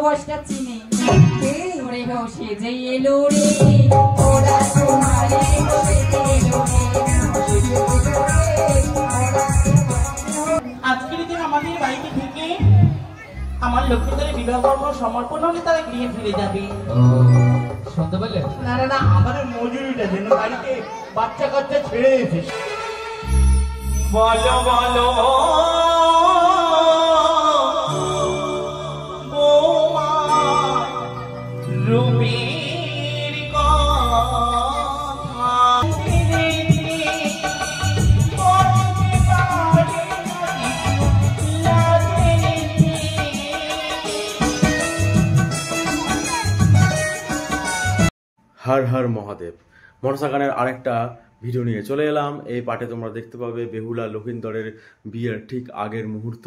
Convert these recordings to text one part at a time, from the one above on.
বসটা চিনি ওরে বসে যে এলো রে ওরা তোমারে আজকের দিন আমাদের বাড়িতে থেকে আমার লক্ষ্মীদের বিবাহ কর্ম সমর্পণ হলে তারা গৃহে ফিরে যাবে। শুনতে পেলে? না না না, আমাদের মজুরিটা যেন বাড়িতে বাচ্চা কাচ্চা ছেড়ে এসেছে। বলো বলো বৌমা রূপের কথা হর হর মহাদেব। মনসা গানের আরেকটা ভিডিও নিয়ে চলে এলাম। এই পার্টে তোমরা দেখতে পাবে বেহুলা লক্ষিন্দরের বিয়ের ঠিক আগের মুহূর্ত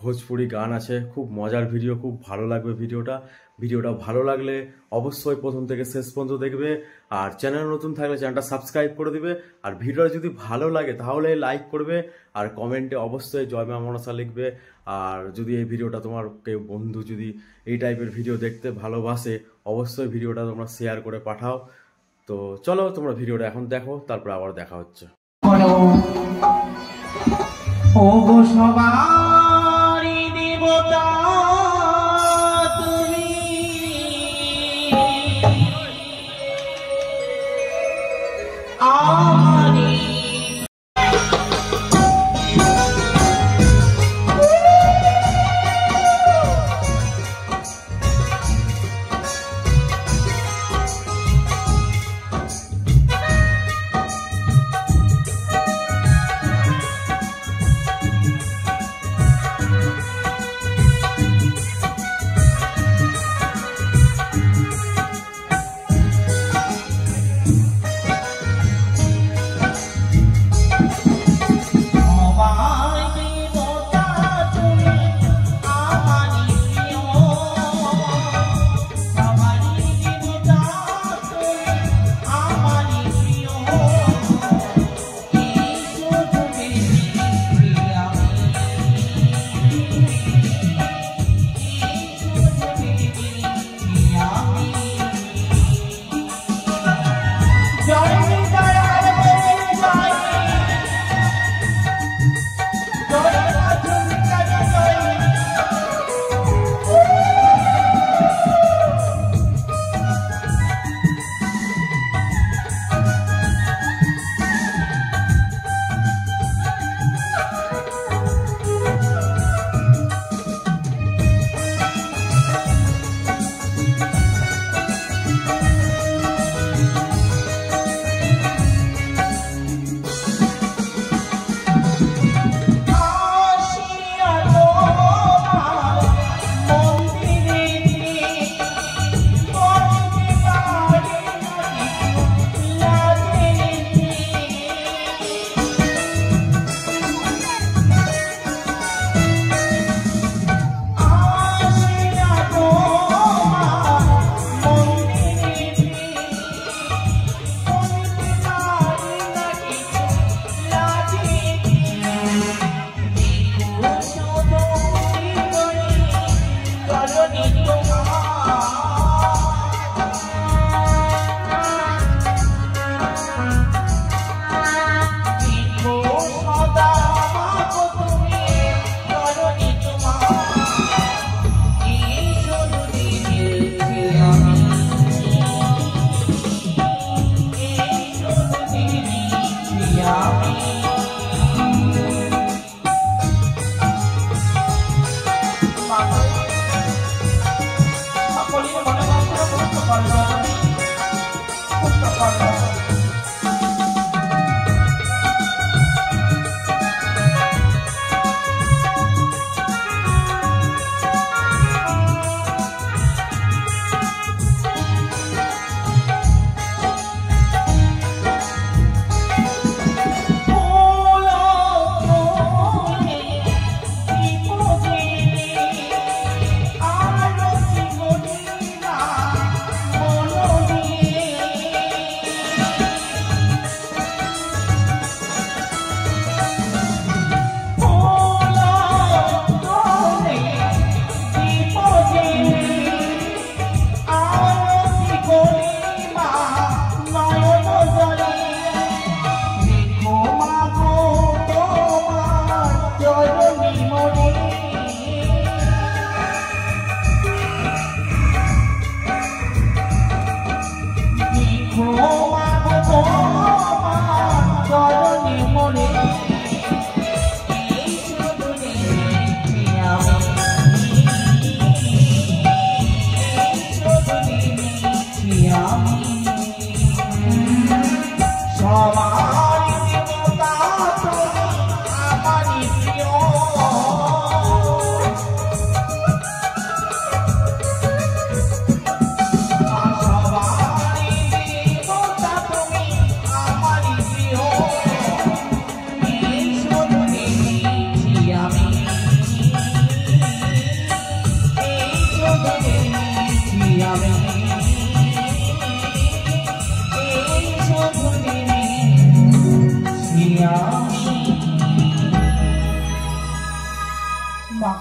ভোজপুরি গান আছে। খুব মজার ভিডিও, খুব ভালো লাগবে ভিডিওটা ভালো লাগলে অবশ্যই প্রথম থেকে শেষ পর্যন্ত দেখবে। আর চ্যানেল নতুন থাকলে চ্যানেলটা সাবস্ক্রাইব করে দিবে। আর ভিডিওটা যদি ভালো লাগে তাহলে লাইক করবে আর কমেন্টে অবশ্যই জয় মা মনসা লিখবে। আর যদি এই ভিডিওটা তোমার কেউ বন্ধু যদি এই টাইপের ভিডিও দেখতে ভালোবাসে অবশ্যই ভিডিওটা তোমরা শেয়ার করে পাঠাও। তো চলো তোমরা ভিডিওটা এখন দেখো, তারপর আবার দেখা হচ্ছে। ও গো সবারই দেবতা তুমি, আমারই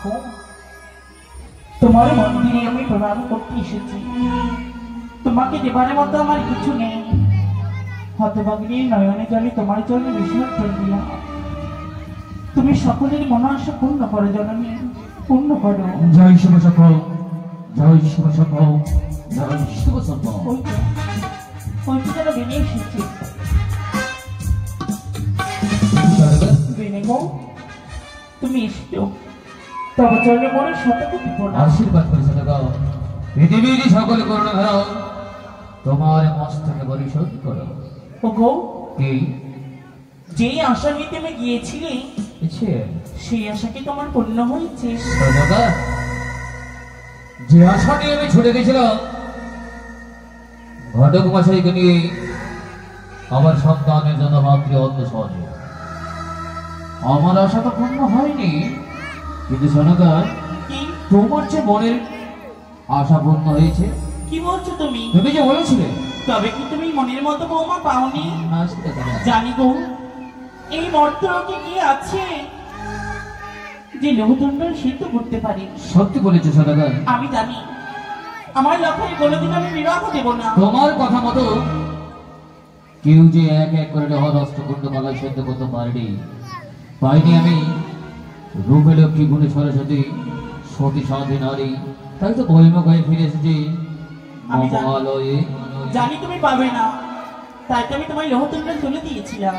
গো, তোমার মন্দিরে আমি প্রণাম করতে এসেছি। তোমাকে দেবার মতো আমার কিছু নেই। হতভাগিনীর নয়নে জলে তোমার জন্য বিসর্জন দিলাম। তুমি সকলের মনোবাসা পূর্ণ করো জননী, পূর্ণ করো। জয় শুভ সফল, জয় শুভ সফল, জয় শুভ সফল। ওই তো যেন বেরিয়ে এসেছি। বেনে গো, তুমি এসছো, তবে চলে মনে শতকোটি প্রণাম। আশীর্বাদ করে সদাগর, পৃথিবীর সকল করুণা ধারো তোমার মস্তকে পরিশোধ করো। ওগো, কি যেই আশা নিয়ে তুমি গিয়েছিলে, ইচ্ছে সেই আশা কি তোমার পূর্ণ হয়েছে? সদাগর, যে আশা নিয়ে আমি ছুটে গেছিলাম ঘটক মশাইকে নিয়ে আমার সন্তানের জন্য মাতৃ অন্য সহজে, আমার আশা তো পূর্ণ হয়নি। কিন্তু সদাগর, কি তোমার যে মনের আশা পূর্ণ হয়েছে। কি বলছো তুমি? তুমি যে বলেছিলে, তবে কি তুমি মনের মতো বৌমা পাওনি? না সেটা তো না। জানি গো, এই মর্তলোকে কি আছে যে লোহদণ্ড সিদ্ধ করতে পারে? সত্যি বলেছো সদাগর, আমি জানি আমার লক্ষ্যে কোনোদিন আমি বিবাহ দেব না। তোমার কথা মতো কেউ যে এক এক করে হস্তকুণ্ড কলা সেদ্ধ করতে পাইনি আমি। রূপে লক্ষ্মী গুণে সরস্বতী সতী সাধী নারী, তাই তো বহিমুখ হয়ে ফিরে এসেছি আমি জানি। মহালয়ে। জানি তুমি পাবে না, তাই তো আমি তোমায় লোহদণ্ড তুলে দিয়েছিলাম,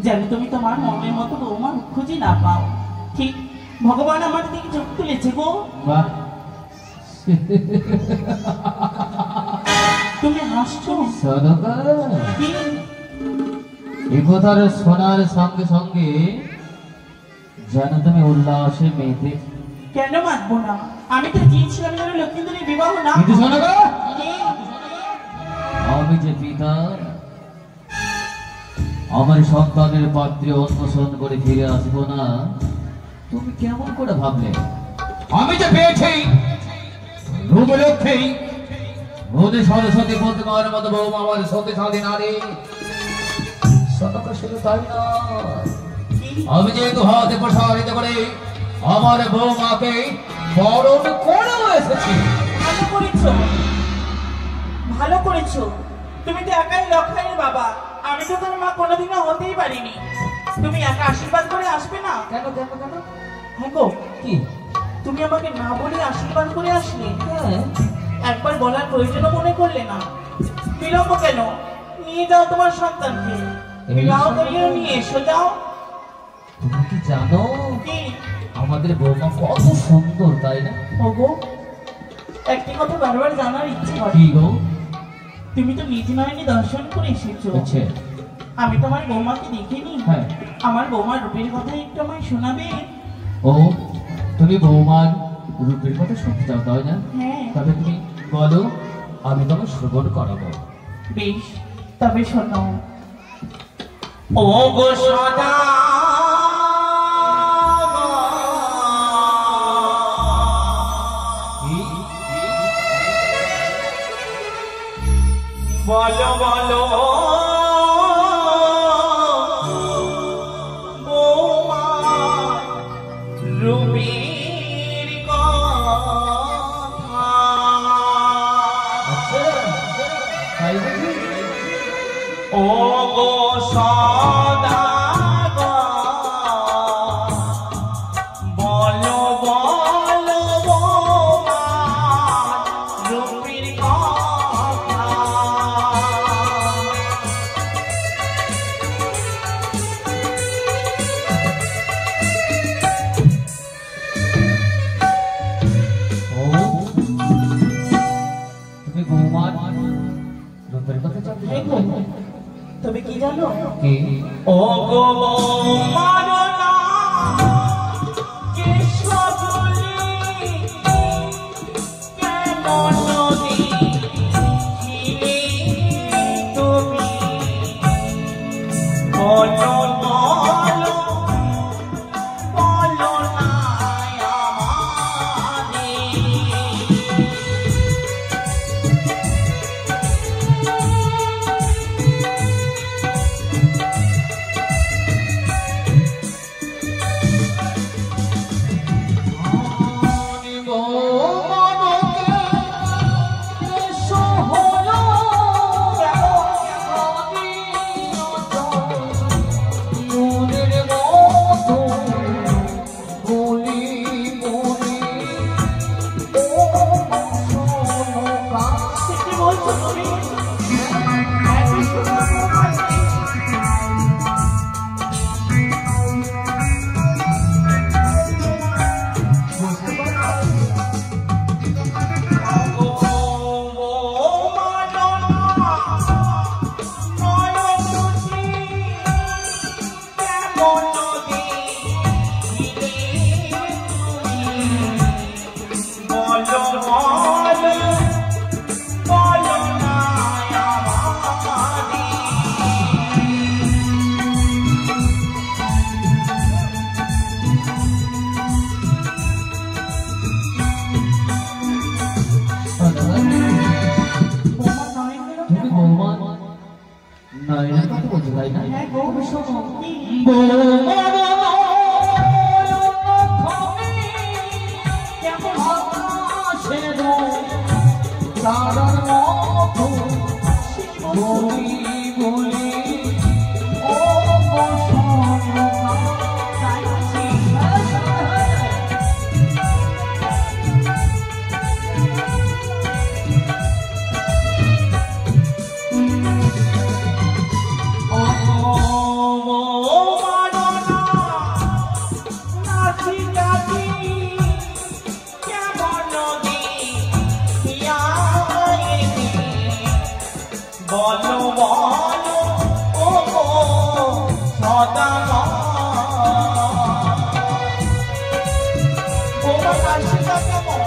জানি তুমি তোমার মনের মতো বৌমা খুঁজে না পাও। ঠিক ভগবান আমার দিকে চোখ তুলেছে গো। বাহ, তুমি হাসছো সদাগর, কি? এ কথার শোনার সঙ্গে সঙ্গে যেন তুমি উল্লাসে মেতে। কেন মানবো না? আমি তো চেয়েছিলাম যেন লক্ষ্মীন্দরের বিবাহ না কিন্তু সদাগর, কি? আমি যে পিতা, আমার সন্তানের পাত্রে অন্বেষণ করে ফিরে আসবো না, তুমি কেমন করে ভাবলে? আমি যে পেয়েছি রূপলক্ষ্মী বোধে সরস্বতী প্রতিমার মতো বৌমা, আমার সতী সাধী নারী। সদাগর, শুধু তাই না, আমি যেহেতু হাতে প্রসারিত করে আমার বৌমাকে বরণ করেও এসেছি। ভালো করেছো, ভালো করেছো। তুমি তো একাই লক্ষাইয়ের বাবা, আমি তো তোমার মা কোনোদিনও হতেই পারিনি। তুমি একা আশীর্বাদ করে আসবে না? কেন কেন কেন? হ্যাঁ গো, কি? তুমি আমাকে না বলে আশীর্বাদ করে আসলে, হ্যাঁ, একবার বলার প্রয়োজনও মনে করলে না। বিলম্ব কেন? নিয়ে যাও তোমার সন্তানকে, বিবাহ করিয়ে নিয়ে এসো, যাও। তুমি কি জানো কি? আমাদের বৌমা কত সুন্দর, তাই না? ওগো, একটি কথা বারবার জানার ইচ্ছে হয়। কি গো? তুমি তো নিজ নয়নে দর্শন করে এসেছো, আচ্ছা, আমি তোমার বৌমাকে দেখিনি। হ্যাঁ। আমার বৌমার রূপের কথা একটু আমায় শোনাবে? ও, তুমি বৌমার রূপের কথা শুনতে চাও, তাই না? হ্যাঁ। তবে তুমি বলো, আমি তোমাকে শ্রবণ করাবো। বেশ, তবে শোনো। ও গো সদা বলো বলো বৌমা রূপের কথা। তাই বুঝি? ও গো সদাগর বলো বলো বৌমা রূপের কথা। ও, তুমি বৌমার রূপের কথা জানতে এই চাও? গো, তবে কি জানো? কি? ও গো বৌমার নাম কেশবুলি কেমন দেখিলে তুমি বলো বলো বলো না আমাদের। না এর কথা বলছি ভাই না হ্যাঁ গো শোনো কি কেমন বলো বলো ও সদা তোমার কাশিটা কেমন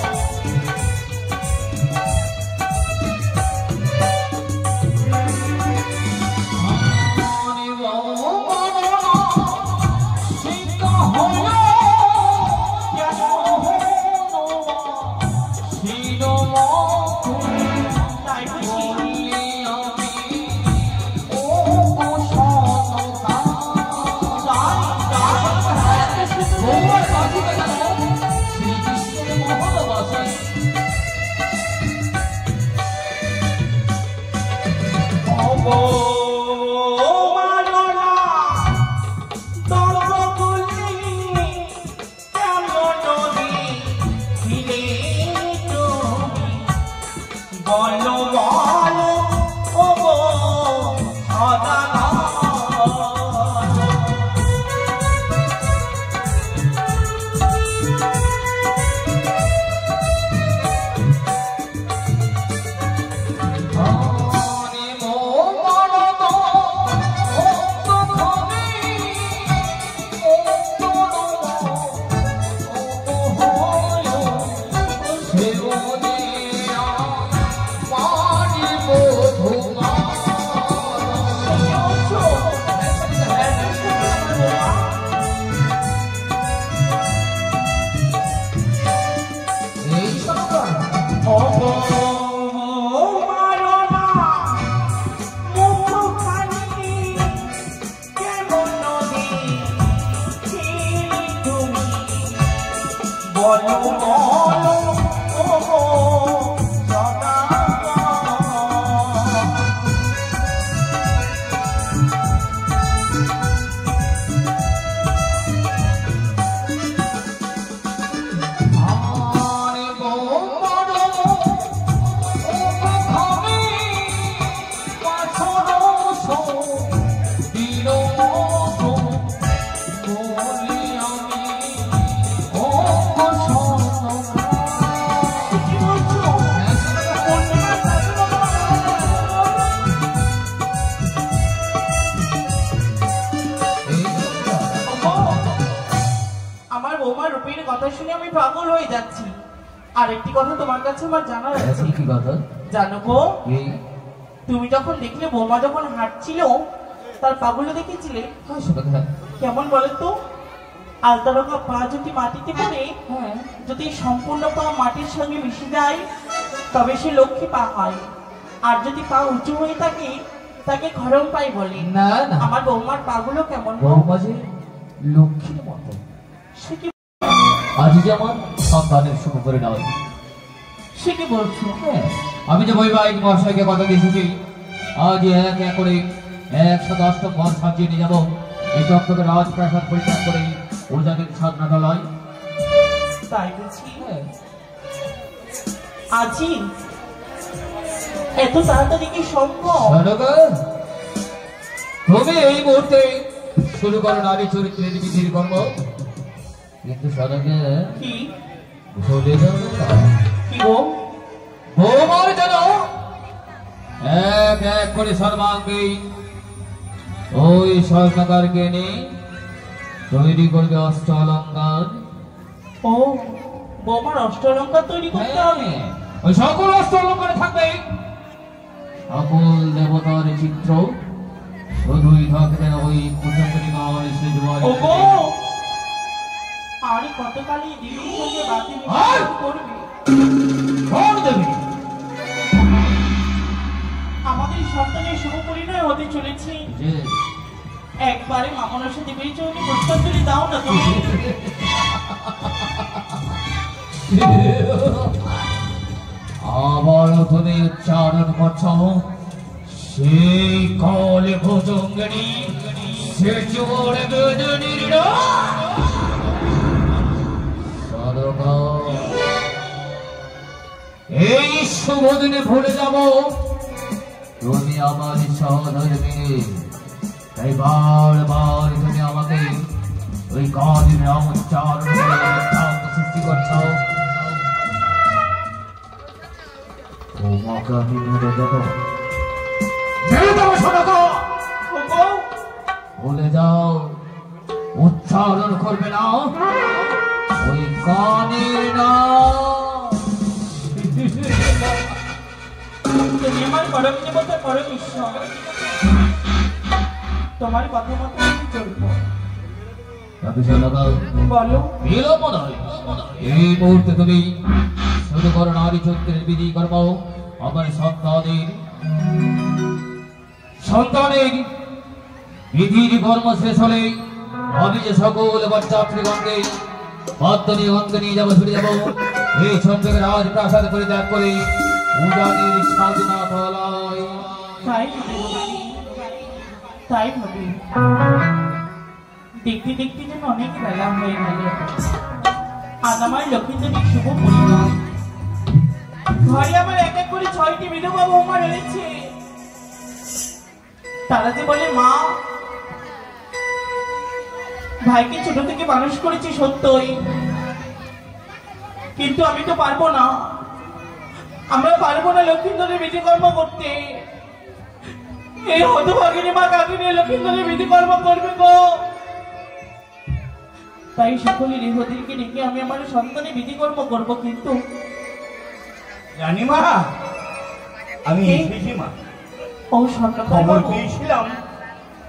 বলো বলো ও সদা বলো বলো ও সদা বৌমার রূপের কথা শুনে আমি পাগল হয়ে যাচ্ছি। আর একটি কথা তোমার কাছে আমার জানার আছে। কি কথা? জানো গো, তুমি যখন দেখলে বৌমা যখন হাঁটছিল তার পাগুলো দেখেছিলে কেমন বলো তো? আলতা রঙা পা যদি মাটিতে পড়ে, যদি সম্পূর্ণ পা মাটির সঙ্গে মিশে যায় তবে সে লক্ষ্মী পা হয়, আর যদি পা উঁচু হয়ে থাকে তাকে ঘরম পাই বলে। না না, আমার বৌমার পাগুলো কেমন? বৌমা যে লক্ষ্মীর মতো। সে কি আজ যে আমার সন্তানের শুভ করে নাও। সে কি বলছো? আমি যে বৈবাহিক মহাশয়কে কথা দিয়েছি আজ এক এক করে 110টা ঘর সাজিয়ে নিয়ে যাবো। এই চক্রকে রাজপ্রাসাদ পরিত্যাগ করে ওজাদের ছাদনাতলায়। তাই বলছি আজি এত তাড়াতাড়ি কি সম্ভব? তুমি এই মুহূর্তে শুরু করো নারী চরিত্রের বিধির কর্ম, কিন্তু সদকে কি ভুলে যাও না। কি গো? বৌমার যেন এক এক করে সর্বাঙ্গে ওই স্বর্ণকারকে নিয়ে তৈরি করবে অষ্ট অলঙ্কার। ও বৌমার অষ্ট অলঙ্কার তৈরি করতে হবে? ওই সকল অষ্ট অলঙ্কারে থাকবে সকল দেবতার চিত্র, শুধুই থাকবে ওই কুচকরিমার সেজুয়ার। ওগো আরে কতকালই দিদির সঙ্গে বাতি করবে? কোন দেবী? আমাদের সন্তানের শুভ পরিণয় হতে চলেছে। যে একবারে মা মনসা দেবীর চরণে পুষ্পাঞ্জলি দাও না তুমি। আবার তুমি উচ্চারণ করছো সেই কলে ভুজঙ্গিনী সে চোরে বেদনীর এই শুভ দিনে ভুলে যাব তুমি আমার সহধর্মী, তাই বারবার তুমি আমাকে ওই কাজের নাম উচ্চারণ করে সৃষ্টি করছো। তোমাকে আমি মেরে দেবো, মেরে দেবো শোনাতো। বলে যাও উচ্চারণ করবে না ওই কানের নাম। তুমি আমার পরম দেবতা, পরম ঈশ্বর, তোমার কথা মতো আমি চলবো। বলো। এই মুহূর্তে তুমি শুরু করো নারী চরিত্রের বিধি কর্ম। আমার সন্তানের বিধির কর্ম শেষ হলে আমি যে সকল বাচ্চাত্রীগণকে বাদ্য নিয়ে গন্ধ নিয়ে যাবো, ফিরে যাবো এই চন্দ্রের রাজ প্রাসাদ পরিত্যাগ করে উজানির সাধনা ফলায়। তাই ভাবি দেখতে দেখতে যেন অনেক বেলা হয়ে গেল। আজ আমার লক্ষ্মীদেবীর শুভ পরিণয়। ঘরে আমার এক এক করে 6টি বিধবা বৌমা রয়েছে। তারা যে বলে মা ভাইকে ছোট থেকে মানুষ করেছি সত্যই, কিন্তু আমি তো পারবো না, আমরা পারবো না লক্ষ্মীন্দরের বিধিকর্ম করতে। এই হতভাগিনী মা কাকে নিয়ে লক্ষ্মীন্দরের বিধিকর্ম করবে গো? তাই সকলের ইহদেরকে ডেকে আমি আমার সন্তানের বিধিকর্ম করবো। কিন্তু জানি মা, আমি এসেছি মা। ও স্বর্ণ খবর পেয়েছিলাম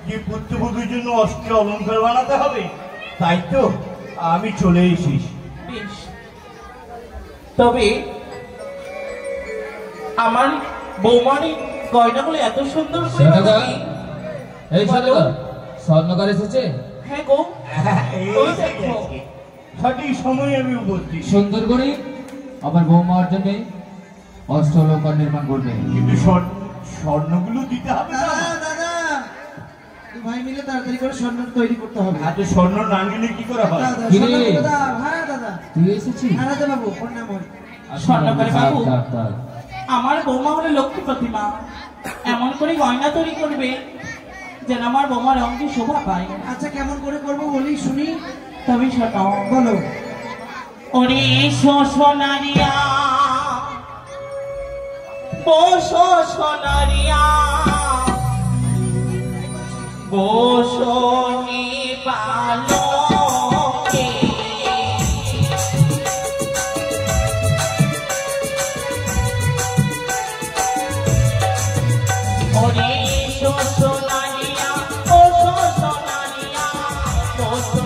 যে পুত্রবধূর জন্য অস্ত্র অলঙ্কার বানাতে হবে, তাই তো আমি চলে এসেছি। বেশ, তবে আমার বৌমারি গয়নাগুলো এত সুন্দর করে বানাবি। এই স্বর্ণকার এসেছে। হ্যাঁ গো, ওই এই দেখো। সঠিক সময়ে আমি উপস্থিত। সুন্দর করে আমার বৌমার জন্য অস্ত্র অলঙ্কার নির্মাণ করবে, কিন্তু স্বর্ণগুলো দিতে হবে না। দাদা ভাই মিলে তাড়াতাড়ি করে স্বর্ণ তৈরি করতে হবে। হাতে স্বর্ণ না নিলে কি করে হয়? দাদা কি রে? স্বর্ণ দাদা, হ্যাঁ দাদা তুই এসেছিস? হ্যাঁ দাদা বাবু, প্রণাম। স্বর্ণকার বাবু, ডাক্তার আমার বৌমা হলো লক্ষ্মী প্রতিমা। এমন করে গয়না তৈরি করবে যেন আমার বৌমার অঙ্গে শোভা পায়। আচ্ছা কেমন করে করবো বলি শুনি। তবে শোনো, বলো। ওরে সোনারিয়া বসো সোনারিয়া বসো পালো ওরে সোনারিয়া বসো সোনারিয়া বসো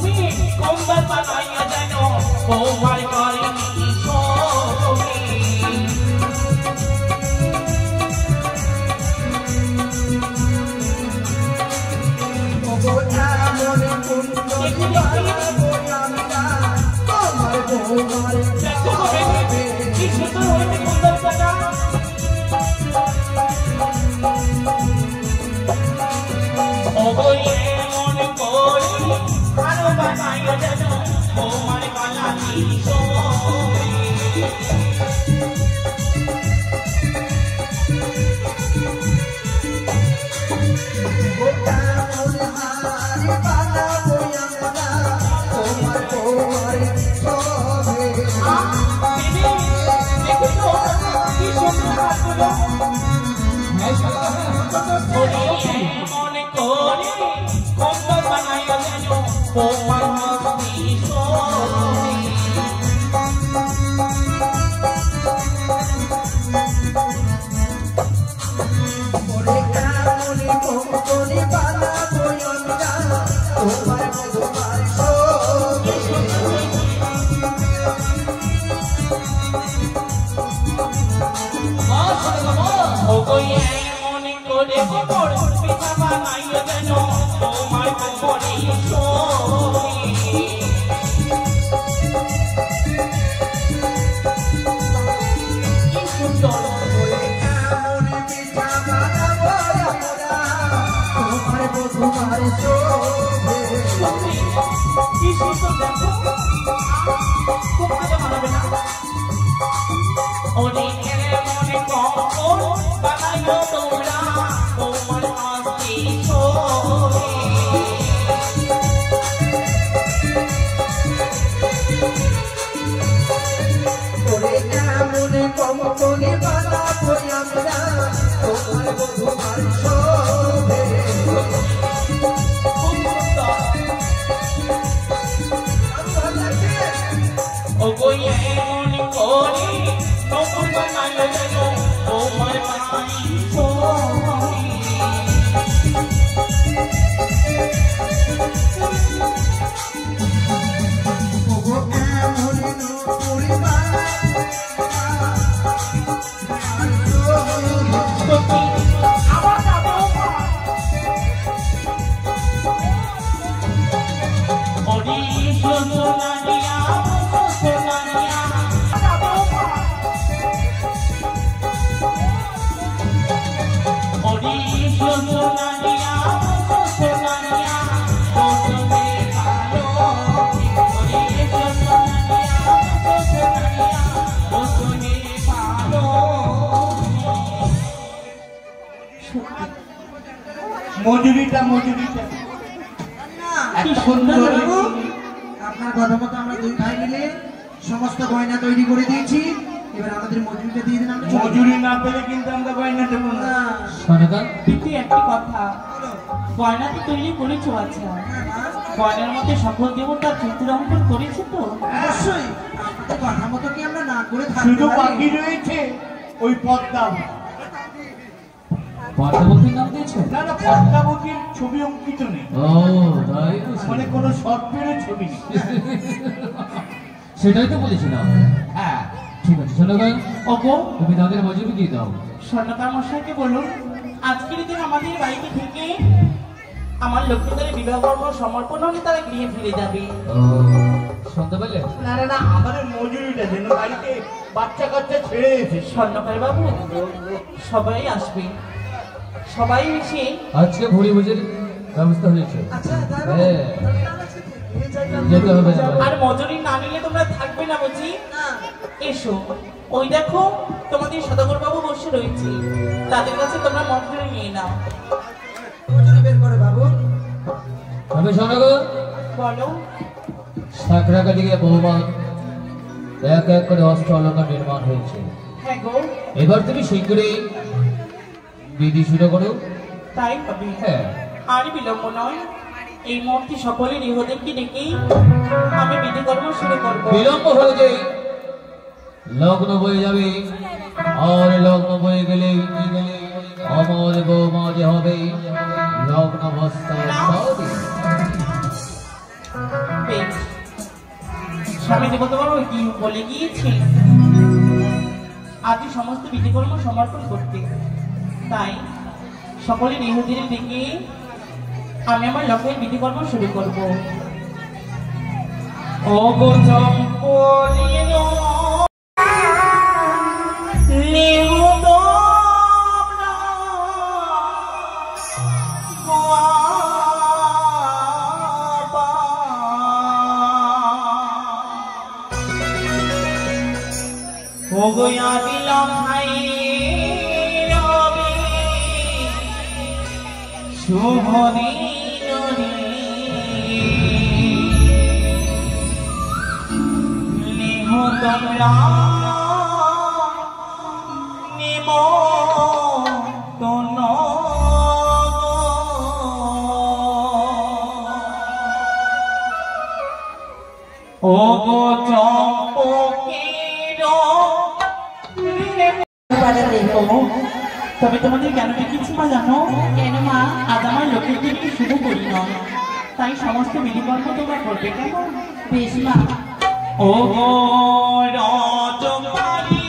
তুমি কম্বল বানাইয়া জানো বৌমার বাড়ি কি সুন্দর হয়েছে কম্বল বানা হাত তোমার হস্তি শোভে। মনে করে খবর পিঠা বানাইও যেন তোমার খবরে শোভে। কি সুন্দর কি সুন্দর দেখো, খুব ভালো মানাবে না? ওরে মনে কখন বানাইও তোমরা তোমার হস্তি শোভে। ও গো মনে করে নকুল বানাইও যেন তোমার বাড়ি শোভে। মজুরিটা কি সুন্দর বাবু, আপনার কথা মতো আমরা দুই ভাই মিলে সমস্ত গয়না তৈরি করে দিয়েছি। এবার আমাদের মজুরিটা দিয়ে দিন, আমরা চলে যাবো। মজুরি না পেলে কিন্তু আমরা গয়না দেবো না। না, সনাতন কিন্তু একটি কথা, বলো। গয়না তো তৈরি করেছো, আচ্ছা হ্যাঁ, মা, গয়নার মধ্যে সকল দেবতার চিত্র অঙ্কন করেছো তো? অবশ্যই আপনাদের কথা মতো কি আমরা না করে থাকতে শুধু পারি? বাকি রয়েছে ওই পদ্মাবতী। পদ্মাবতীর নাম দিয়েছো? না না, পদ্মাবতীর ছবি অঙ্কিত নেই, ও তাই তো, মানে কোনো সর্পেরও ছবি নেই। সেটাই তো বলেছিলাম। হ্যাঁ, ঠিক আছে সনাতন, ওগো তুমি তাদের মজুরি দিয়ে দাও। স্বর্ণকার মশাইকে বলুন আজকের দিন আমাদের বাড়িতে থেকে আমার লক্ষ্মীদের বিবাহ কর্ম সমর্পণ হলে তারা গৃহে ফিরে যাবে। ও শুনতে পেলে? না না না, আমাদের মজুরিটা যেন বাড়িতে বাচ্চা কাচ্চা ছেড়ে এসে। স্বর্ণকার বাবু সবাই আসবে, সবাই এসে আজকে ভুড়ি ভোজের ব্যবস্থা হয়েছে। আচ্ছা, তাই বাবু, হ্যাঁ, তাহলে আমরা আজকে থেকে যাই না? যেতে হবে না। আর মজুরি না নিলে তোমরা থাকবে না বুঝি? না, এসো, ওই দেখো তোমাদের সদাগর বাবু বসে রয়েছে, তাদের কাছে তোমরা মজুরি নিয়ে নাও। মজুরি বের করে বাবু। তবে সনাতন, বলো সাঁকড়াকাটিকে বহুমান এক এক করে অস্ত্র অলঙ্কার নির্মাণ হয়েছে। হ্যাঁ গো, এবার তুমি শীঘ্রই বিধি শুরু করো। তাই হবে। হ্যাঁ, আর বিলম্ব নয়, এই মুহূর্তে সকলে গৃহদেবকে ডেকেই আমি বিধিকর্ম শুরু করবো। বিলম্ব হয়ে যে লগ্ন বয়ে যাবে, আর লগ্ন বয়ে গেলে অমর বৌমা যে হবে লগ্ন অবস্থায় সবে। বেশ, স্বামী দেবতা বাবু কি বলে গিয়েছে আজ সমস্ত বিধিকর্ম সমর্পণ করতে, তাই সকলে গৃহদের ডেকে আমি আমার লগ্নের বিধিকর্ম শুরু করব। ওগো চম্পলিন ওগোয়া দিলাম হাই রবি শুভ দিন নিহ তোমরা নিমন্তন ও গো চম্পকের তবে তোমাদের কেন ডেকেছি মা জানো? কেন মা? আজ আমার লোকের দিনকে শুভ করি নয়, তাই সমস্ত বিধিকর্ম তোমরা করবে কেমন? বেশ মা। ও গো রজমালি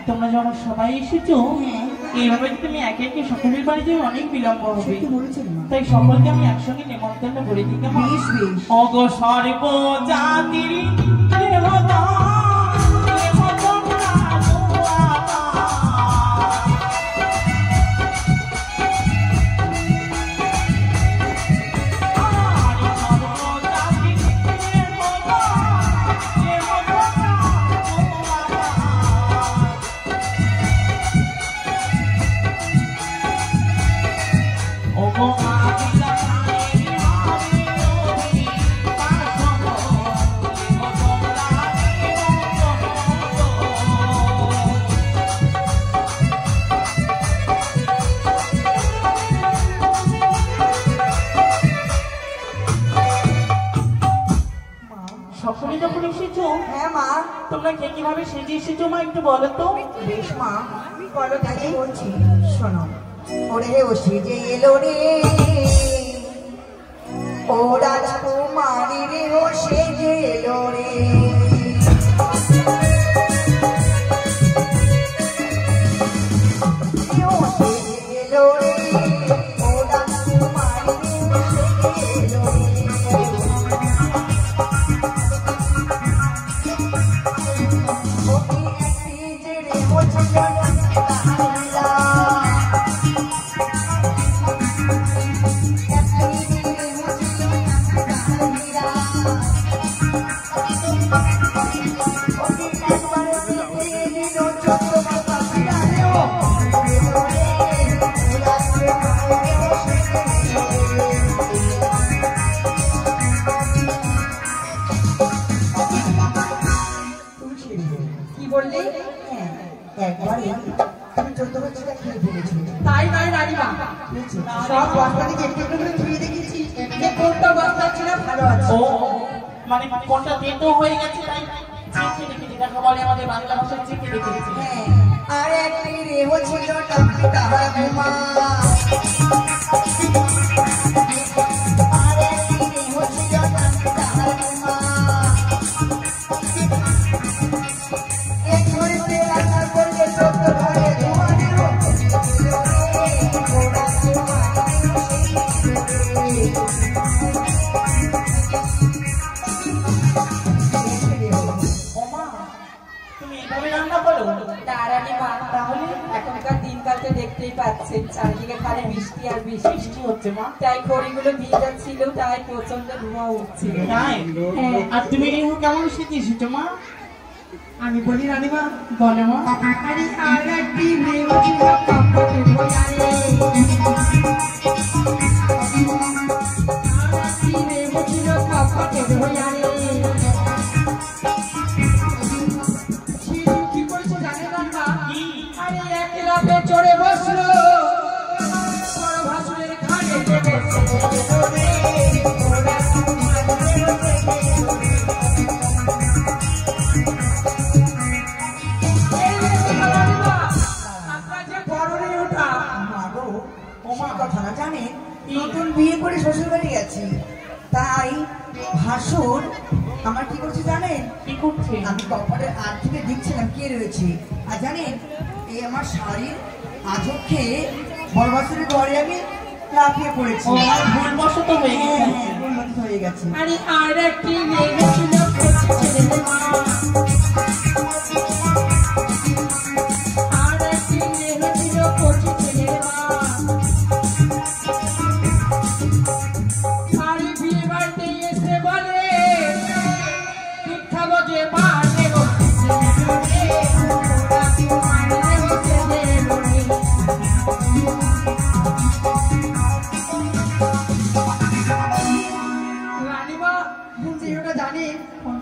তোমরা যখন সবাই এসেছো এইভাবে তুমি একে একে সকলের বাড়িতে অনেক বিলম্ব হবে, তাই সকলকে আমি একসঙ্গে নেমন্তন্ন করে দিতে অগো সর্ব জাতির দেবতা সকলে যখন এসেছো, হ্যাঁ মা, তোমরা কে কিভাবে সেজে এসেছো মা একটু বলো তো। বেশ মা, বলো তাই বলছি, শোনো। ওরে ও সেজে এলো রে, ও রাজকুমারী রে, ও সেজে এলো রে। ও সেজে এলো রে, ও রাজকুমারী রে, ও সেজে এলো রে। মানে কোনটা তেতো হয়ে গেছে তাই চেখে দেখেছি, দেখা বলে আমাদের বাংলা ভাষায় চেখে দেখেছি। আর একটি রেহ ছিল তাহার ঘুমা, আর একটি রেহ ছিল তাহার ঘুমা। এক ঘড়িতে রান্না করলে সত্য ঘরে ধোয়ারে এখনকার দিনকালটা দেখতেই পাচ্ছেন, চারিদিকে খালি বৃষ্টি আর বৃষ্টি হচ্ছে মা, তাই খড়িগুলো ভিজা ছিল, তাই প্রচন্ড ধোঁয়া উঠছিল। আর তুমি কেমন সেজে এসেছো মা? আমি বলি রানীমা, বলে মা। আর একটি মেয়ে ছিল কাপড়ে ভয়ারে, আর একটি মেয়ে ছিল কাপড়ে ভয়ারে। কি করছো জানেন না? আরে এক লাফে চড়ে বসলো বড় ভাসুরের ঘাড়ে বসলো রে, ওরা ভাসুর আমার কি করছে জানেন? কি করছে? আমি কপালের আর থেকে দেখছিলাম কে রয়েছে, আর জানেন এই আমার শাড়ির আঁচল খেয়ে বড় ভাসুরের ঘরে আমি লাফিয়ে পড়েছি। ও আমার ভুলবশত হয়ে গেছে। ভুলবশত হয়ে গেছে। আরে আর একটি লেগেছিল ছেলের মা, আর একটি লেগেছিল ছেলের মা। আরে বিয়ে বাড়িতে এসে বলে দুধ খাবো যে মা নেবো রানীমা রিহোটা জানেন?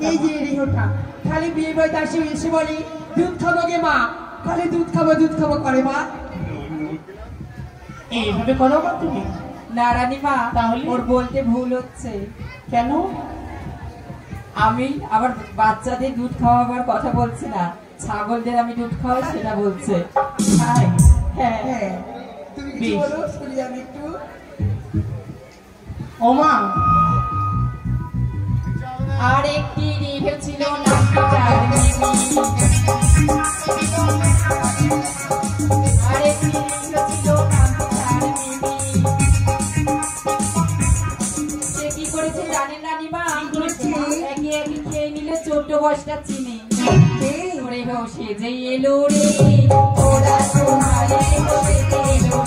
এই যে রিহোটা খালি বিয়ে বাড়িতে আসে এসে বলি দুধ খাবো গে মা, খালি দুধ খাবো করে মা। এইভাবে করো না তুমি? না রানীমা, তাহলে? ওর বলতে ভুল হচ্ছে। কেন? আমি আবার বাচ্চাদের দুধ খাওয়াবার কথা বলছি না, ছাগলদের আমি দুধ খাওয়াই সেটা বলছে। তাই? হ্যাঁ হ্যাঁ, তুমি কি বেশ। বলো শুনি আমি একটু। ও মা, আর একটি রিহে ছিল নাকি চাঁদনি, আর একটি রিহে ছিল নাকি চাঁদনি। সে কি করেছে জানেন রানীমা? একে একে খেয়ে নিলে 14 বস্তা চিনি। ওরে হো সে যে এলো রে, ওরা তোমারে বসে এলো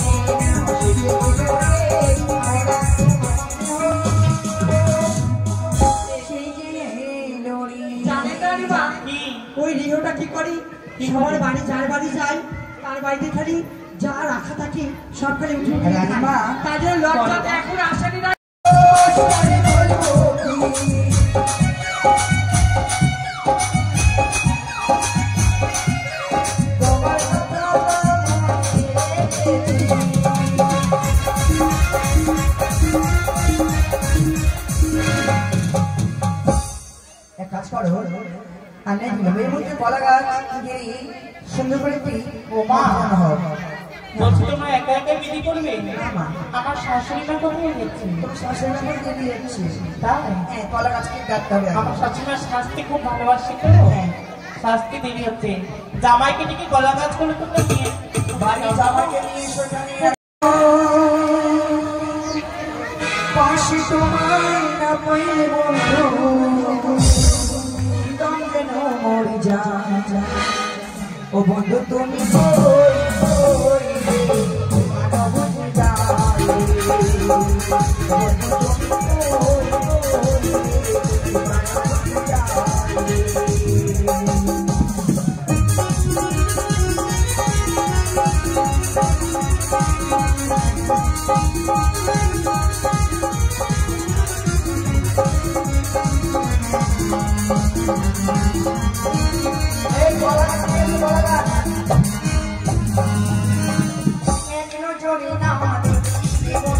রে, জানেন রানীমা ওই রিহোটা কি করি? সবার বাড়ি যার বাড়ি যায় তার বাড়িতে খালি যা রাখা থাকে সব খালি উঠে উঠে রানীমা, তাদের লজ্জাতে এখন আসেনি না। এক কাজ করো, আমি গ্রামের মধ্যে কলা গাছ গিয়ে সুন্দর করে একটি মা। বানানো হোক। বলছি তোমরা একা একা বিধি করবে? মা, আমার শাশুড়ি মা কোথায় গেছে? তোর শাশুড়ি আমার দেরি হচ্ছে। তাই? হ্যাঁ, কলা গাছকে কাটতে হবে। আমার শাশুড়ি শাস্তি খুব ভালোবাসি তো, শাস্তি দেরি হচ্ছে। জামাইকে ডেকে গলা গাছ করে তোমরা নিয়ে বাড়ি জামাইকে নিয়ে এসো জানি। পাশে তোমায় না পাইলে বন্ধু, দম যেন মরে যায়। ও বন্ধু তুমি কই কই রে, মানব যায়। বন্ধু তুমি কই কই রে, মানব যায়। এই বলা বলা এখনো জড়ি না আমাদের জীবন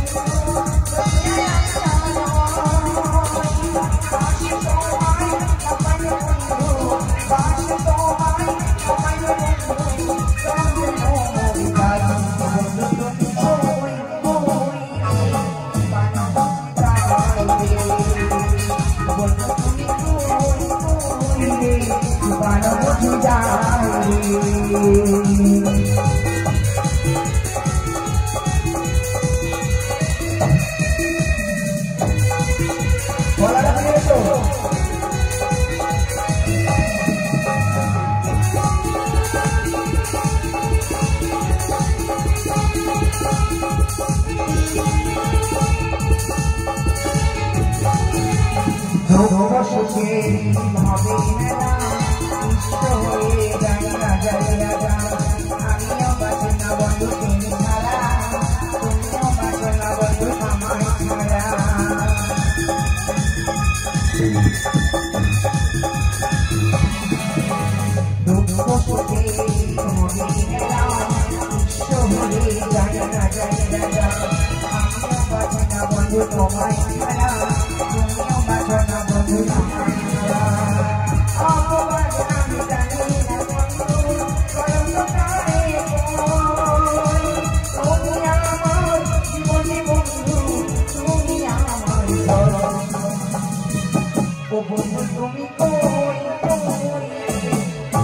ও বন্ধু তুমি কই কই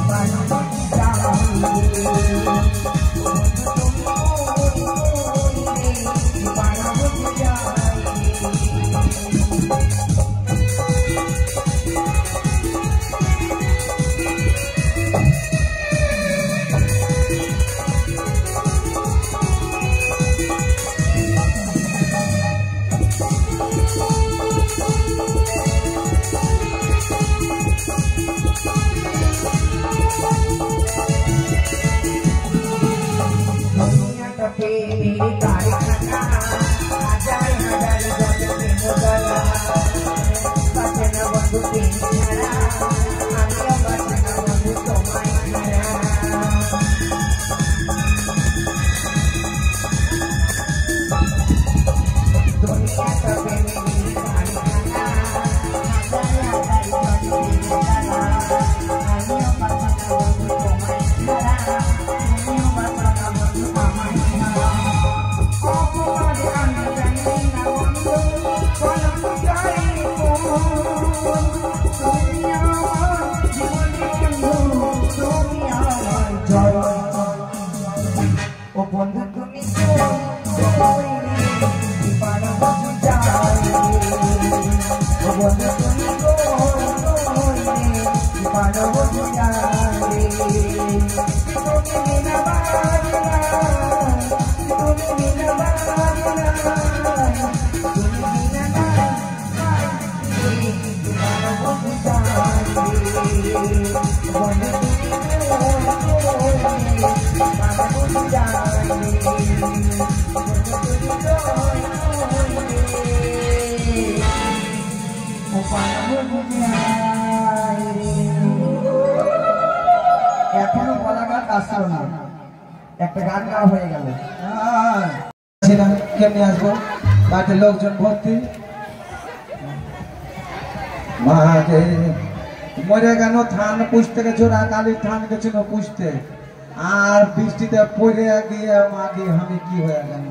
বানাবতি যাই বানাবতি যাই এখনো বলাগান আসলো না, একটা গান গাওয়া হয়ে গেল। কেমনি আসবো, বাড়িতে লোকজন ভর্তি। মাকে মরে গেল ধান পুষতে জোড়া কালির ধান গেছিল পুষতে, আর বৃষ্টিতে পড়ে গিয়ে মাকে আমি কি হয়ে গেল।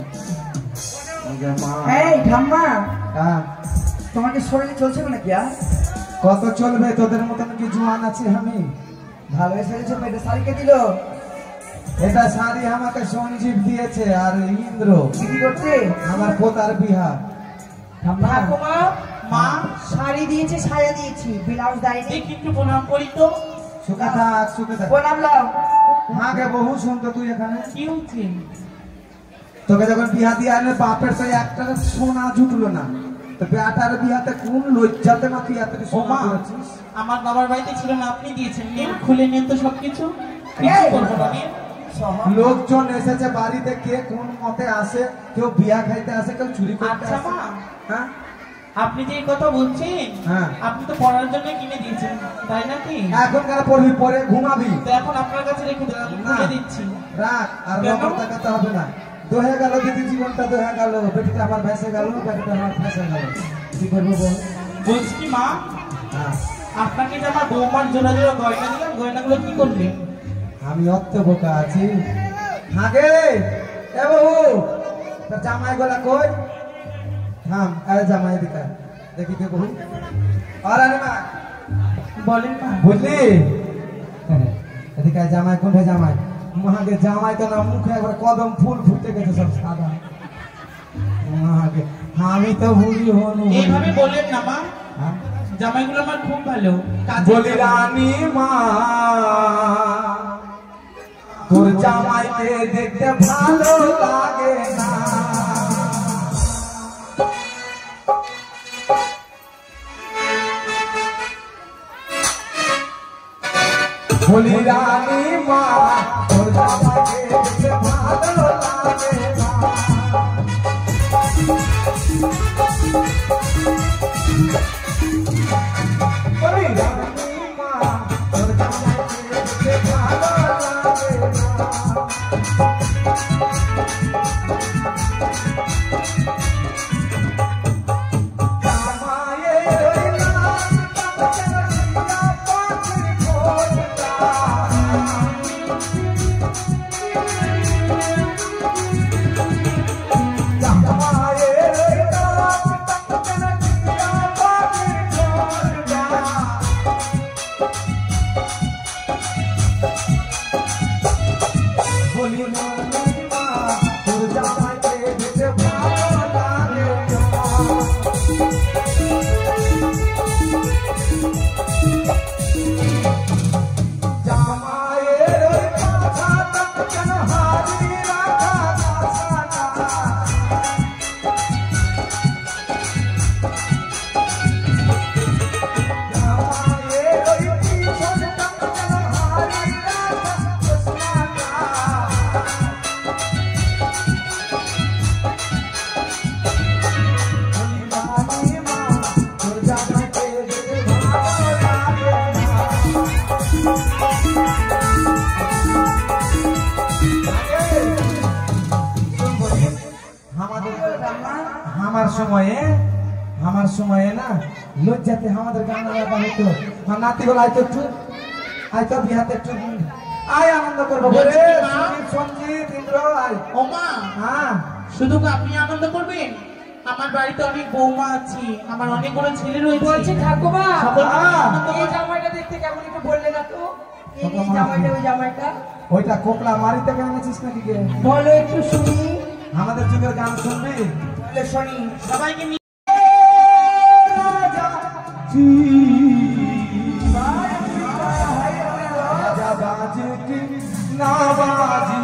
এই ঠাম্মা, হ্যাঁ তোমাকে শরীরে চলছে না কি? আর কত চলবে, তোদের মতন কি জোয়ান আছি আমি? ভালো এসেছে, পেটে শাড়ি কে দিল? এটা শাড়ি আমাকে সঞ্জীব দিয়েছে, আর ইন্দ্র কি করছে? আমার পোতার বিহা। ঠাকুমা, মা শাড়ি দিয়েছে, সায়া দিয়েছি, ব্লাউজ দেয়নি। দেখি একটু প্রণাম করি তো। সুখে থাক, সুখে থাক। প্রণাম লাও। মাকে বহু শুনতো তুই এখানে। কি হচ্ছে? তোকে যখন বিহা দিয়ে আনলে বাপের তো একটা সোনা জুটলো না, তো বেটার বিহাতে কোন লজ্জাতে না তুই এত সোনা করেছিস? আমার বাবার বাড়িতে ছিল না, আপনি দিয়েছেন, নিন খুলে নিন তো সবকিছু। লোকজন এসেছে বাড়িতে, কে কোন মতে আসে, কেউ বিয়া খাইতে আসে, কেউ চুরি করতে আচ্ছা আসে। মা, হ্যাঁ আপনি যে কথা বলছেন, হ্যাঁ আপনি তো পড়ার জন্য কিনে দিয়েছেন, তাই নাকি? এখন কেন পড়বি, পরে ঘুমাবি। তো এখন আপনার কাছে রেখে দেন, আমি খুলে দিচ্ছি। রাখ, আর রকম টাকাতে হবে না। দোহে গেল দিদি, জীবনটা দোহে গেল, বেটিটা আমার ভেসে গেল, বেটিটা আমার ফেসে গেল, কি করবো বল? বলছি কি মা, হ্যাঁ আপনাকে যে আমার বৌমার জোড়া জোড়া গয়না দিলাম, গয়নাগুলো কি করলেন? আমি অত বোকা আছি। আগে এ বাবু, তোর জামাই গলা কই? থাম, আরে জামাই দিকা দেখি কে বহু। আর আরে মা বলেন মা। বুঝলি, এদিকে জামাই কোনটা জামাই? মাকে জামাই তো না, মুখে একবার কদম ফুল ফুটে গেছে সব সাদা। মাকে আমি তো বুঝি হনু। এইভাবে বলেন না মা, হ্যাঁ? জামাইগুলো আমার খুব ভালো। বলি রানী মা, তোর জামাইকে দেখতে ভালো লাগে না। বলি রানী মা, তোর জামাইকে দেখতে ভালো লাগে না। বলি রানী মা, তোর জামাইকে দেখতে ভালো লাগে না। আমার সময়ে না লজ্জাতে আমাদের গান গাওয়া হতো। আমার নাতিগুলো আইতো একটু আইতো বিহাতে একটু আয় আনন্দ করবো বলে সঞ্জিত ইন্দ্র আয়। ও মা, হ্যাঁ শুধু আপনি আনন্দ করবেন? আমার বাড়িতে অনেক বৌমা আছে, আমার অনেকগুলো ছেলে রয়েছে। বলছি ঠাকুমা, সকলকে আনন্দ এই করবেন। জামাইটা দেখতে কেমন একটু বললে না তো? এই জামাইটা, ওই জামাইটা ওইটা কোকলা মারি থেকে এনেছিস নাকি গে? বলো একটু শুনি। আমাদের যুগের গান শুনবি? তাহলে শুনি। সবাইকে নিয়ে राजा बाजी की ना बाजी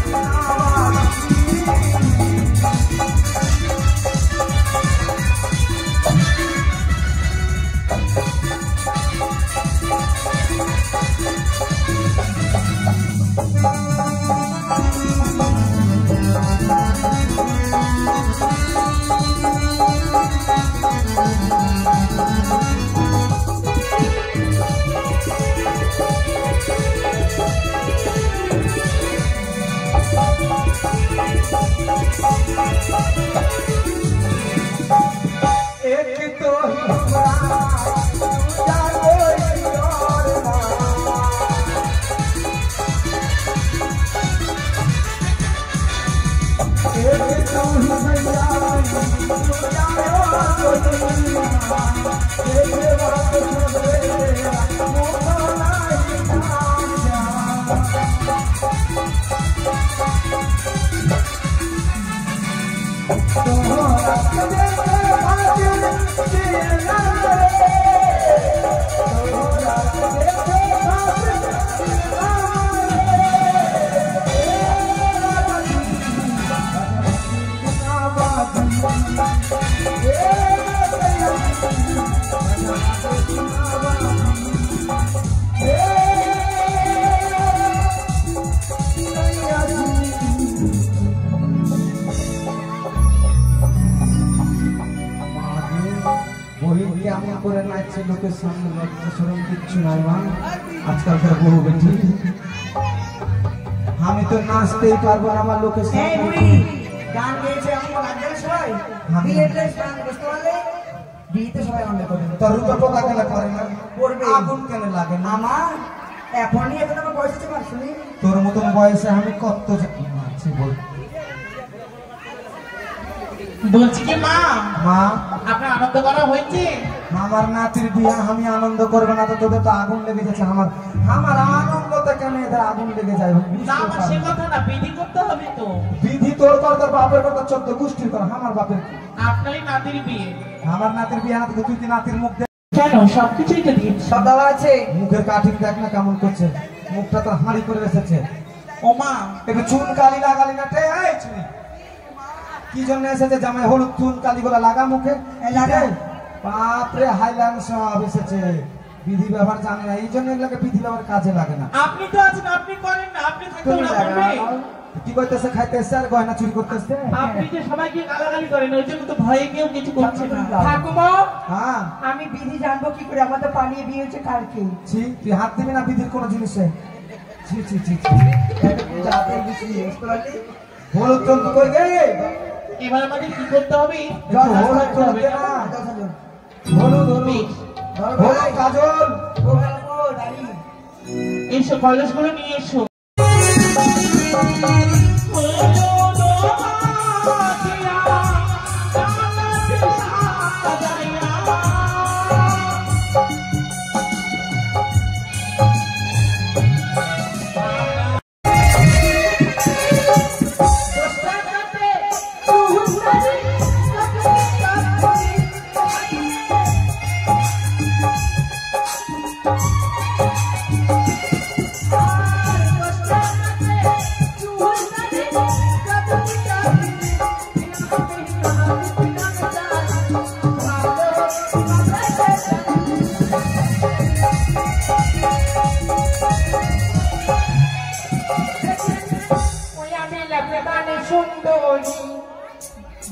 Thank you. एक तो করে নাচছে লোকের সামনে লজ্জা শরম কিচ্ছু নাই মা আজকালকার বহু বেটি আমি তো নাচতেই পারবো না আমার লোকের সামনে গান গেয়েছে আমার গান সবাই বিয়ের ড্রেস গান বুঝতে পারলে বিয়েতে সবাই অন্য করে তোর রূপে পোকা কেন করে না করবে আগুন কেন লাগে না আমার এখনই এখন আমার বয়স হচ্ছে শুনি তোর মতন বয়সে আমি কত মারছি বল বলছি কি মা মা আপনার আনন্দ করা হয়েছে আমার নাতির বিয়ে আমি আনন্দ করবো না তো তোদের তো আগুন লেগে যাচ্ছে আমার আমার আনন্দতে কেন এদের আগুন লেগে যায় না আমার সে কথা না বিধি করতে হবে তো বিধি তোর কর তোর বাপের কথা 14 গোষ্ঠীর কর আমার বাপের আপনারই নাতির বিয়ে আমার নাতির বিয়ে না তো তুই কি নাতির মুখ দেখ কেন সবকিছুই তো দিয়েছি সব দেওয়া আছে মুখের কাঠিং দেখ না কেমন করছে মুখটা তো হাঁড়ি করে রেখেছে ও মা একটু চুন কালি লাগালি না টে এই চুনি কি জন্য এসেছে জামাই হলুদ চুন কালি গুলা লাগা মুখে লাগাই বাপরে হাইল্যান্ড সব এসেছে বিধি ব্যবহার জানে না এই জন্য এগুলোকে বিধি ব্যবহার কাজে লাগে না আপনি তো আছেন আপনি করেন না আপনি থাকতে তুমি না লাগা করবে কি করতেছে খাইতেছে আর গয়না চুরি করতেছে আপনি যে সবাইকে গালাগালি করেন ওই জন্য তো ভয়ে কেউ কিছু করছে না ঠাকুমা হ্যাঁ আমি বিধি জানবো কি করে আমাদের পালিয়ে বিয়ে হচ্ছে কালকে ছি তুই হাত দিবি না বিধির কোনো জিনিসে ছি ছি ছি জাতের বিষয় বুঝতে পারলি হলুদ চুন কই গে এবার আমাদের কি করতে হবে হলুদ চুন দে না হলুদ হলুদ হলুদ কাজল এসো কলসগুলো নিয়ে এসো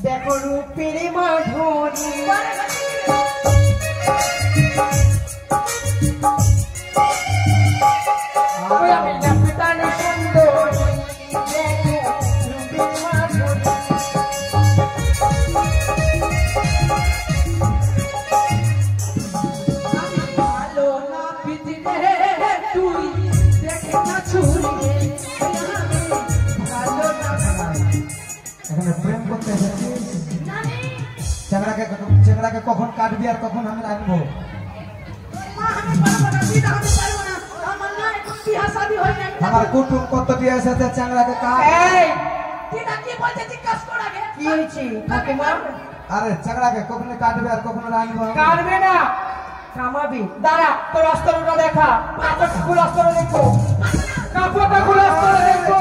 দেখো রূপের মাধুরী আমি লাপটানে সুন্দরী দেখো রূপের মাধুরী ভালো না পৃথিবীতে তুই দেখে না ছুরিয়ে ভালো না এখানে প্রেম করতে এসেছিস চেংড়াকে কখন কাটবি আর কখন আমি রাখবো আমার কুটুম কত বিয়ে এসেছে চেংড়াকে কাট কি হয়েছে ঠাকুমা আরে চেংড়াকে কখন কাটবে আর কখন রাখবো কাটবে না কামাবি দাঁড়া তোর অস্ত্রটা দেখা কাপড়টা খুলে অস্ত্র দেখো কাপড়টা খুলে অস্ত্র দেখো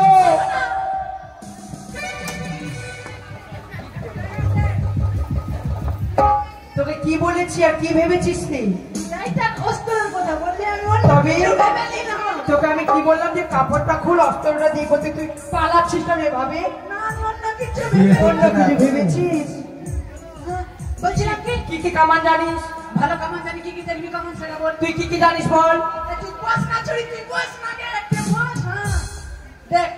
তোকে কি বলেছি আর কি ভেবেছিস তুই তোকে আমি কি বললাম যে কাপড়টা খুল অস্ত্রটা দিয়ে বলতে তুই পালাচ্ছিস না এভাবে অন্য কিছু ভেবেছিস বলছিলাম কি কি কামান জানিস ভালো কামান জানি কি কি জানি কামান সেটা বল তুই কি কি জানিস বল তুই বস না চড়ি তুই বস না দেখ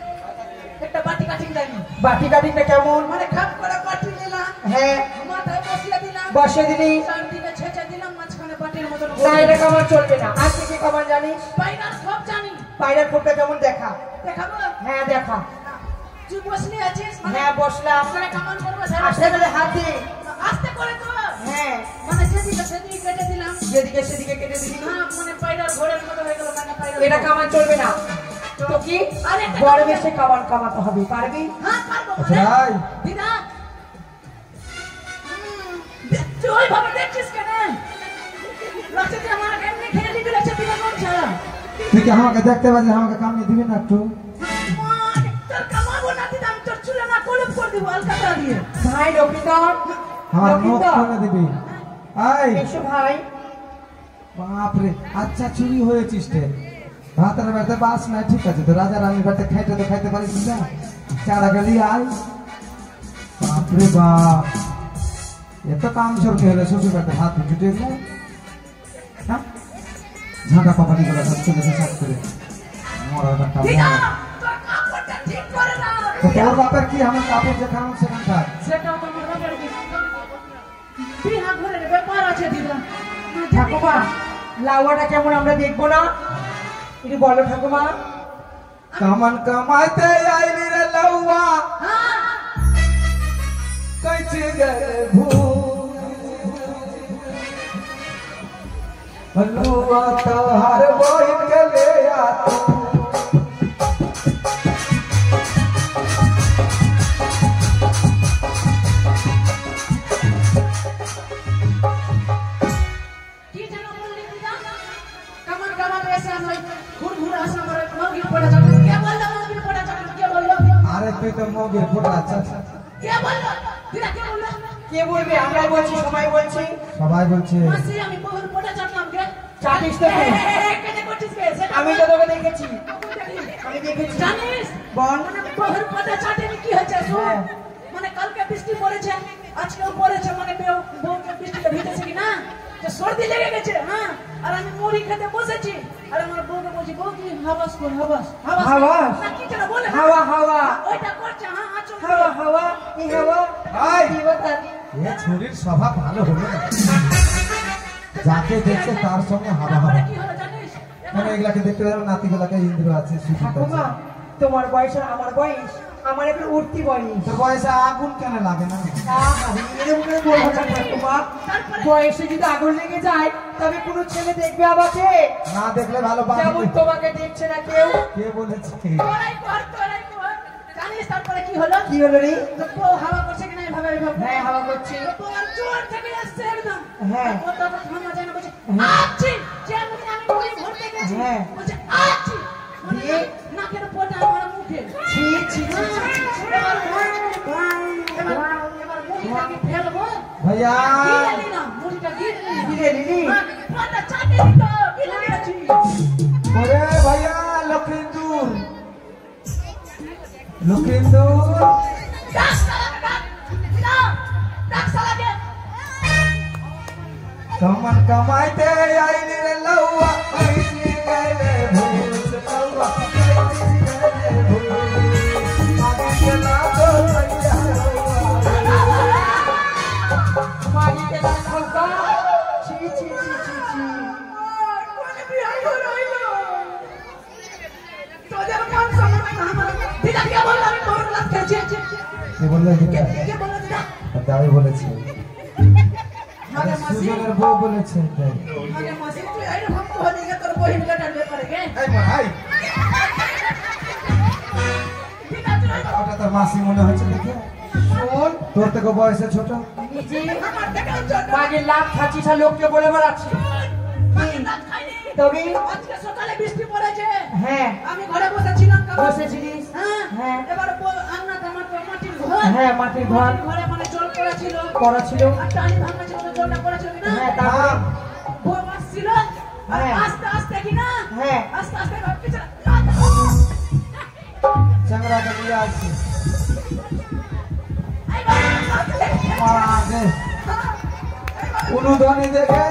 একটা বাটি কাটিং জানি বাটি কাটিংটা কেমন মানে খাপ করে বাটি নিলাম হ্যাঁ মাথায় বসিয়ে দিলাম, বসে দিলি। চারদিকে ছেঁচে দিলাম, মাঝখানে বাটির মতন না এটা কামান চলবে না। আজকে কি কামান জানিস? বাইনার সব জানি। বাইরের খোপটা কেমন দেখা? দেখাবো? হ্যাঁ দেখা। তুই বসলি আছিস? হ্যাঁ বসলাম। মানে কামান করবো আস্তে করে হাত দিয়ে। আস্তে করে তো। হ্যাঁ মানে যেদিকে সেদিকে কেটে দিলাম। যেদিকে সেদিকে কেটে দিলি। হ্যাঁ মানে বাইনার ঘোড়ার মতো হয়ে গেল, মানে বাইনার। এটা কামান চলবে না। তো কি বড় বেশি কামান কামাতে হবে, পারবি? হ্যাঁ পারবো। ভাই দিদা তুই ওইভাবে দেখছিস কেন? লাগছে যে আমার এমনি খেয়ে দিতে লাগছে দিদা কোন ছাড়া। তুই কি আমাকে দেখতে পাচ্ছিস? আমাকে কামিয়ে দিবি না একটু? তোর কামাবো না দিদা, আমি তোর চুলে না কলপ করে দিব আলকাতা দিয়ে। ভাই রকিন্দর, আমার মুখ খুলে দিবি। আই এসো ভাই। বাপরে, আচ্ছা চুরি হয়েছিস রে। ভাতের বাড়িতে বাস নাই, ঠিক আছে তো রাজা রানীর বাড়িতে খাইতে তো খাইতে পারিস না। চারা গেলি আয়। বাপরে বাপ, এত কাম চলতে হলে শ্বশুর বাড়িতে হাত জুটে গেলে ঝাঁটা কপালি গুলো সব চলেছে সাত করে মরা ব্যাটা দিদা মরা। তোর কাপড়টা ঠিক করে না। তো তোর বাপের কি? আমার কাপড় যেখানে সেখানে থাক। সেটাও তো মনে করে দিস। বিহা ঘরের ব্যাপার আছে দিদা। ঠাকুমা লাউয়াটা কেমন আমরা দেখবো না? একটু বলো ঠাকুমা। কামান কামাইতে আইলি রে লাউয়া, কইছে গেলে ভুলুয়া তোহার বইন গেলে আতো। কি যেন বললি দিদা? কামান কামান এসে আমার ঘুর ঘুর আসা আমার মগির পড়ে যাবে। কে বললো মগির পড়ে যাবে? কে বললো? আরে তুই তো মগের ফোটা। আচ্ছা কে বললো? দিদা কে বললো? কে বলবে? আমরাই বলছি, সবাই বলছি। সবাই বলছে মাসি আমি বহুর পড়ে যাচ্লাম কে? চাটিস তো তুই। কেটে করছিস কে? সেটা আমি তো তোকে দেখেছি, আমি দেখেছি। জানিস বল। মানে বহুর পড়ে চাটেনি কি হয়েছে শুন। হ্যাঁ। মানে কালকে বৃষ্টি পড়েছে, আজকেও পড়েছে, মানে বউকে বৃষ্টিতে ভিজেছে কি না, যে সর্দি লেগে গেছে। হ্যাঁ আর আমি মুড়ি খেতে বসেছি, আর আমার বউকে বলছি বউ কি হাবাস কর, হাবাস হাবাস? না কি যেন বলে হাওয়া হাওয়া ওইটা করছে। হ্যাঁ আচল হাওয়া হাওয়া কি হাওয়া? আই কি বলতা? এ ছুরির স্বভাব ভালো হলো না। যাকে দেখছে তার সঙ্গে হাবা হাবা। কি হলো জানিস? মানে এগুলাকে দেখতে পেলাম, নাতিগুলাকে ইন্দ্র আছে, সুজিত ঠাকুমা আছে। তোমার বয়স আর আমার বয়স, আমার এখন উঠতি বয়স। তোর বয়সে আগুন কেন লাগে না? আহারে, এরকম করে বলবো না ঠাকুমা। বয়সে যদি আগুন লেগে যায় তবে কোনো ছেলে দেখবে আমাকে? না দেখলে ভালো যেমন বাঁধবে। তোমাকে দেখছে না কেউ। কে বলেছে? তোরাই কর। জানিস তারপরে কি হলো? কি হলো রে? তো বউ হাওয়া করছে কিনা এভাবে এভাবে? হ্যাঁ হাওয়া করছে। তো বউ আর জোর থেকে আসছে একদম। হ্যাঁ। ও তখন থামা যায় না, বলছে আচ্ছি যেমন আমি মুড়ি ভরতে গেছি। হ্যাঁ। বলছে আচ্ছি মানে দিয়ে? নাকের পোটা আমার মুখে। ছি ছি ছি ছি। এবার মুড়িটাকে ফেলবো। ভাইয়া গিলে নিলাম, মুড়িটা গিলে নিলাম। গিলে নিলি? পোটা চাটে দিত, গিলে নিয়েছি। ওরে ভাইয়া লক্ষিন্দুর, লক্ষিন্দুর ডাক শালাকে ডাক। ডাক, ডাক শালাকে। কামান কামাইতে আইলি রে লাউয়া, কইছি গেলে ভুল লাউয়া, কইছি গেলে ভুল। আগে গেলা তো ভাইয়া লাউয়া। মাটিতে লাল খোলকা। ছি ছি ছি ছি ছি। কোনে বিয়াই হলো হইলো। তোদের কাম সময় না আমার। দিদা কে বললো আমি তোর গ্লাস খেয়েছি? কে বললো এটা? কে বললো দিদা? আমি বলেছি। আরে মাসি, সুজনের বউ বলেছে এটাই। আরে মাসি তুই এইরকম বলি গে তোর বহিন কাটার ব্যাপারে গে। এই মা, এই, দিদা তুই ওটা তোর মাসি মনে হচ্ছে দেখে। শোন, তোর থেকে বয়সে ছোট। নিজে আমার দেখাও ছোট। বাড়ির লাভ খাচ্ছিস আর লোককে বলে বেড়াচ্ছি। আমি রাত খাইনি। তবে আজকে সকালে বৃষ্টি পড়েছে। হ্যাঁ আমি ঘরে বসেছিলাম কারণ বসেছিলিস। হ্যাঁ হ্যাঁ। এবার আন্নাটা মাটির ঘর। হ্যাঁ মাটির ঘর ঘরে মানে জল পড়েছিল। করা ছিল। আর টালি ভাঙা ছিল, জলটা পড়েছিল না। হ্যাঁ তারপরে বউ আসছিল, আর হ্যাঁ। আস্তে আস্তে কি না, হ্যাঁ আস্তে আস্তে পিছনে চ্যাংড়াকে নিয়ে আসছি। মাগে উলুধ্বনি দেখে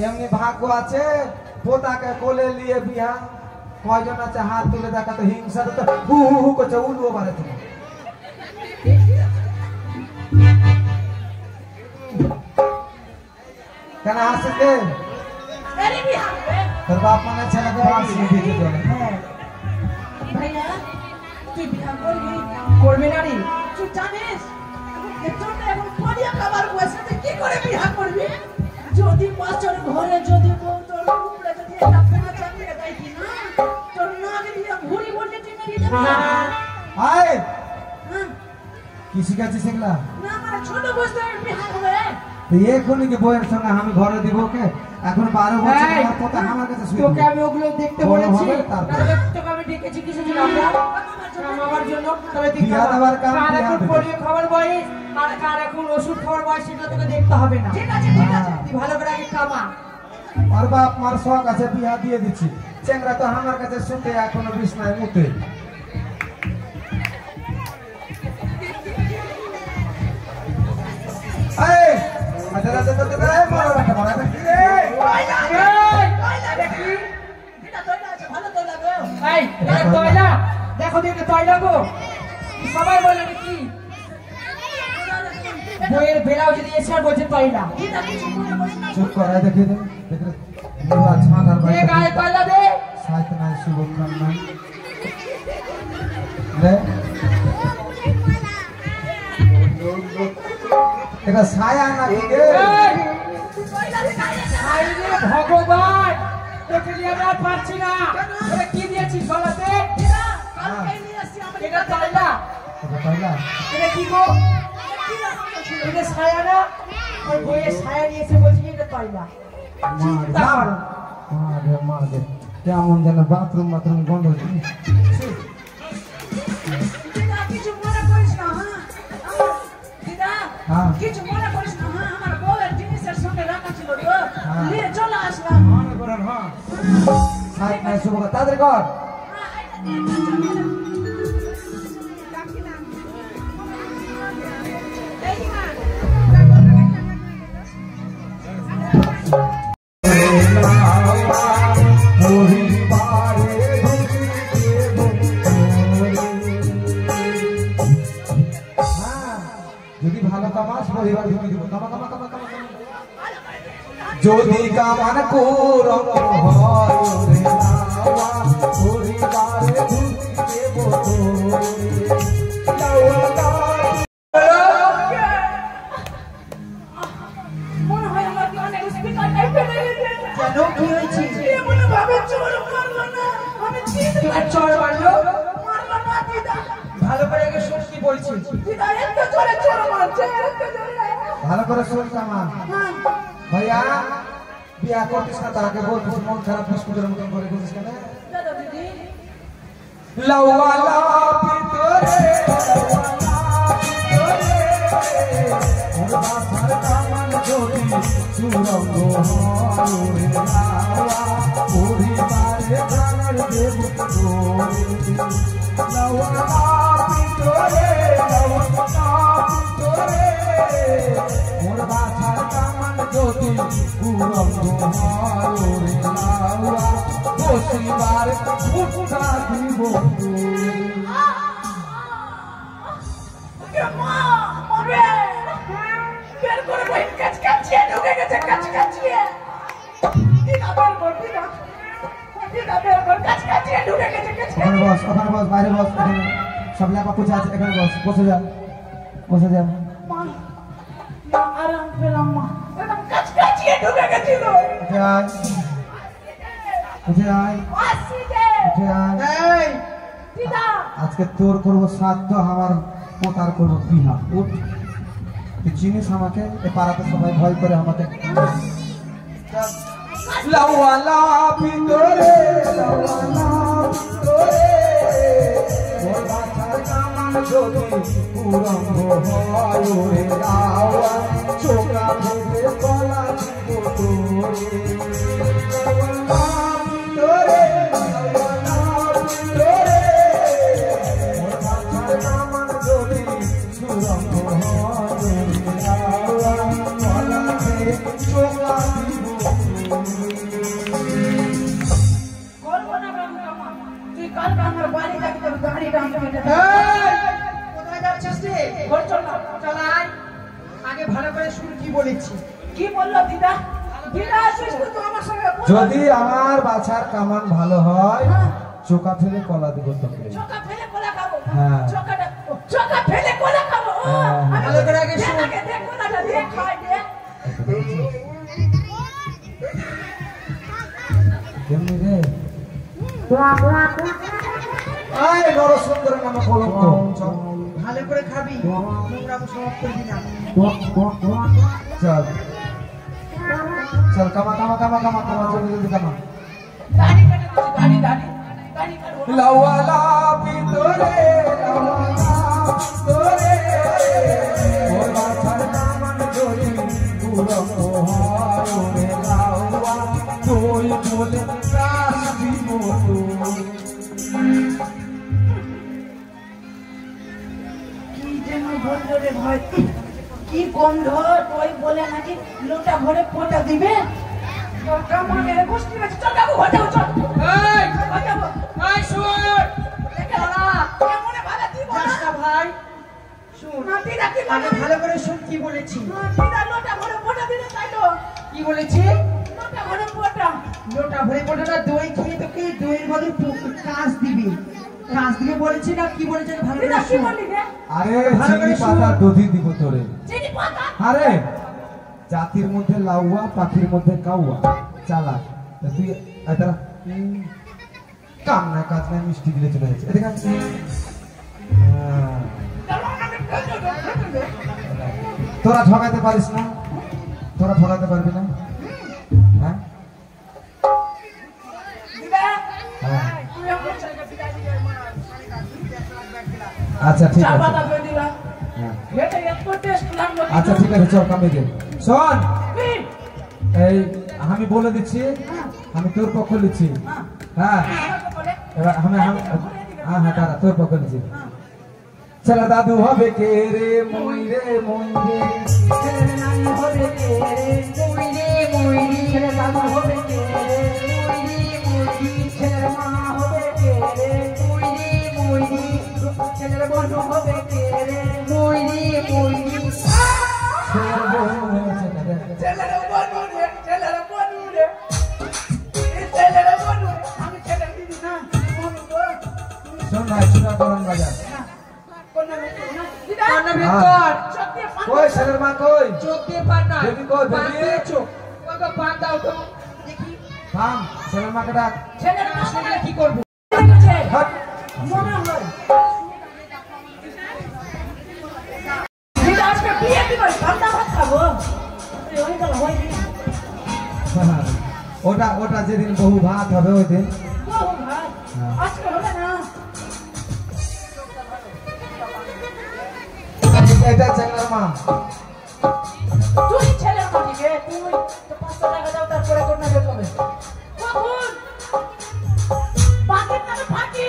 এমনি ভাগ্য আছে, পোতাকে কোলে নিয়ে বিয়া। কয়জন আছে হাত তুলে দেখা তো হিংসা তো হু হু হু করছে উলুও বাড়ে তোমার কেন হাসিস কে তোর বাপ মানে ছেলেকে হাসি দিতে চলে ভাইয়া তুই বিয়া করবি করবি না রে তুই জানিস তোর এখন পরিয়া খাবার বসে তুই কি করে বিয়া করবি যদি পাঁচজন ঘরে যদি বউ তোর উপরে যদি একটা ফেনা চাপিয়ে দেয় কি না তোর নাক দিয়ে ঘুরি বললে তুই মেরে যাবি আয় হ্যাঁ কি শিখাচ্ছিস এগুলা না মানে ছোট বয়সে বিয়া হবে তুই এখনই কি বইয়ের সঙ্গে আমি ঘরে দিব ওকে এখন 12 বছর আমার কথা আমার কাছে শুই তোকে আমি ওগুলো দেখতে বড় বলেছি হবে তারপর। তাহলে তোকে আমি ডেকেছি কিছু জন আমরা আমার জন্য তবে তুই বিয়া দেওয়ার কাম কার বিয়া এখন দেবে। পোলিও খাবার বয়স আর কার এখন ওষুধ খাবার বয়স সেটা তোকে দেখতে হবে না ঠিক আছে ঠিক আছে তুই ভালো করে আগে কামা আর বাপ মার শখ আছে বিয়া দিয়ে দিচ্ছি চেংরা তো আমার কাছে শুতে এখনো বিছনায় মুতে এই আচ্ছা আচ্ছা আচ্ছা মারা রাখা মারা রাখা কি রে এটা তোর আছে ভালো তো লাগে এই এটা তয়লা দেখো দেখো তয়লা গো সবাই বলে কি বইয়ের বেলাও যদি এসে আর বলছে তয়লা এটা কিছু মনে করিস না চুপ করা দেখে দে দেখে পুরা ছানার এ বাইরে গায়ে তয়লা দে সাইতে নাই শুভকাম নাই রে এটা ছায়া নাকি রে আইরে ভগবান তোকে নিয়ে আমরা পারছি না এটা কি দিয়েছিস গলাতে কালকে নিয়ে আসছি আমরা এটা তয়লা এটা পাইলা এটা কি গো এটা ছায়া না ওই বইয়ের ছায়া নিয়ে এসে বলছি কি এটা তয়লা চিন্তা করো মার দে কেমন যেন বাথরুম গন্ধ হচ্ছে দিদা কিছু মনে করিস না হ্যাঁ আমার দিদা হ্যাঁ। কিছু মনে করিস না হ্যাঁ আমার বউয়ের জিনিসের সঙ্গে রাখা ছিল তো হ্যাঁ। নিয়ে চলে আসলাম সাইতে নাই শুভকাম তাদের কর যদি ভালো কামাস পরিবার ঢুকে দিব কামা কামা কামা কামা যদি কামান করম হয় রে নাওয়া পরিবারে ঢুকে দেব মনে হয় আমার অনেক স্পিকার টাইপের কেন কি হয়েছে মনে ভাবে চোর মারলো না আমি তোকে চড় মারলো মারলো না দিদা ভালো করে আগে শোন কি বলছি দিদা এত জোরে চোর মারছে এত জোরে ভালো করে শুন কামান ভাইয়া বিয়া করতিস না তাকে বলতিস মন খারাপ বিস্কুটের মতন করে দিস কেন দাদা দিদি লাওয়ালা ভিতরে ওর বাসার কামান যদি সুরঙ্গ হয় লাওয়া পরিবারে প্রাণের দেব লাওয়ালা ভিতরে ওর বাসার কামান যদি সুরঙ্গ হয় লাওয়া বসিবার ফুটটা দিব মা মরে বের করে বই কাচকাচিয়ে ঢুকে গেছে কাচকাচিয়ে দিদা বের কর দিদা দিদা বের কর কাচকাচিয়ে ঢুকে গেছে ওখানে কাচকাচিয়ে বস বাইরে বস এখানে সব লেপা পুছে আছে এখানে বস বসে যা বসে যা মা না আরাম পেলাম মা একদম কাচকাচিয়ে ঢুকে গেছিল উঠে আয় উঠে আয় আসি দে উঠে আয় এই দিদা আজকে তোর করবো শ্রাদ্ধ আমার পোতার করবো বিহা উঠ তুই চিনিস আমাকে এ পাড়াতে সবাই ভয় করে আমাকে লাওয়ালা ভিতরে লাওয়ালা ভিতরে ওর বাসার কামান যদি পুরঙ্গ হয় ওরে লাওয়া চোখা ভেবে গলা দিব তোরে লাওয়ালা ভিতরে ওর বাসার কামান যদি সুরঙ্গ হয় ওরে লাওয়া গলা ভেবে চোখা দিব করবো না কাম কামা টানতে হবে না। কোথায় যাচ্ছিস রে? ঘর চল না। চল আয়। আগে ভালো করে শুন কি বলেছি। কি বললো দিদা? দিদা আসিস তো আমার সঙ্গে বল। যদি আমার বাছার কামান ভালো হয় চোকা ফেলে কলা দিব তোকে। চোকা ফেলে কলা খাবো। হ্যাঁ। চোকা ফেলে কলা খাবো। হ্যাঁ। আমি ভালো করে আগে শুন। দেখ কলাটা দিয়ে খাই দে। কেমনি রে? আয় বড় সুন্দর নামে কলঙ্ক। চল ভালো করে খাবি। নোংরা সব করবি না। চল চল কামা কামা কামা কামা কামা জলদি জলদি কামা। দাড়ি কাটে বসে, দাড়ি কাটবো। লাওয়ালা ভিতরে লাওয়ালা ভিতরে ওর বাছার কামান ধরে পুরো মোহারে লাওয়া তুই বলে প্রাণ দিব কি যেন বললো রে ভাই, কি গন্ধ। তুই বলে নাকি লোটা ভরে ফোঁটা দিবে। তোর কামড়ে গোষ্ঠী আছে। চল যাবো, ঘর যাবো, চল। ঘর যাবো। দেখে না, কেমনে ভালো তুই বল যাস না ভাই। শুন না, দিদা কি আগে বলে? ভালো করে শুন কি বলেছি। দিদা লোটা ভরে ফোঁটা দিলে তাই তো। কি বলেছি? লোটা ভরে ফোঁটা। লোটা ভরে ফোটাটা দই খেয়ে তোকে দইয়ের বদলে কাঁচ দিবি। কাঁচ দিবে বলেছি না কি বলেছে ভালো করে দিদা কি শুন। বললি রে? আরে ভালো করে চিনি শুন। পাতা দধি দিব তোরে। চিনি পাতা? আরে জাতির মধ্যে লাউয়া পাখির মধ্যে কাউয়া চালা তুই তারা কাম না কাজ না মিষ্টি দিলে চলে যাচ্ছে এদিকে আয়। তোরা ঠকাতে পারিস না? তোরা ঠকাতে পারবি না? হ্যাঁ দিদা, হ্যাঁ তুই আমার ছেলেকে বিদায় দিয়ে মা। আচ্ছা ঠিক চা আছে পাতা করে দিলাম। হ্যাঁ এটা এত টেস্ট লাগলো। আচ্ছা ঠিক আছে চল কামে দে শোন কি? এই আমি বলে দিচ্ছি আমি তোর পক্ষ নিচ্ছি হ্যাঁ আমাকে বলে এবার হ্যাঁ হ্যাঁ তারা তোর পক্ষ নিচ্ছি ছেলে দাদু হবে কে রে মই রে মই রে ছেলের নানি হবে কে রে? মুইরি মুইরি। ছেলের দাদু হবে কে রে? মুইরি মুইরি। ছেলের মা হবে কে রে? মুইরি মুইরি। ছেলের বন্ধু হবে কে রে? মুইরি মুইরি। ছেলের বউ হয়েছে না রে। ছেলের বন্ধু রে, ছেলের বন্ধু রে। এই ছেলের বন্ধু রে। আমি ছেলের দিদি না, বন্ধু গো। শোন ভাই চুরা করন বাজার কোন নামে করো না? দিদা, কর্ণবেদ হ্যাঁ। কর। সত্যি পান কই ছেলের মা কই চোখ দিয়ে পান না। বেবি কই পান বেবি দিয়ে চোখ। ওকে পান দাও তো। দেখি থাম ছেলের মাকে ডাক ছেলের মা আসলে কি করবো? বলেছে। হাট। মনে হয় দিদা আজকে বিয়ে দিবো, ঠান্ডা ভাত খাবো। এই হয়ে গেল, হয়ে গেল। ওটা ওটা যেদিন বহু ভাত হবে ওই দিন বহু ভাত। আজকে হবে না। এটা ছেলের মা তুই ছেলের মাটিকে, তুই তো 500 টাকা দাও, তারপরে কোন নামে হবে? কখন? পাখির নামে ফাঁকি।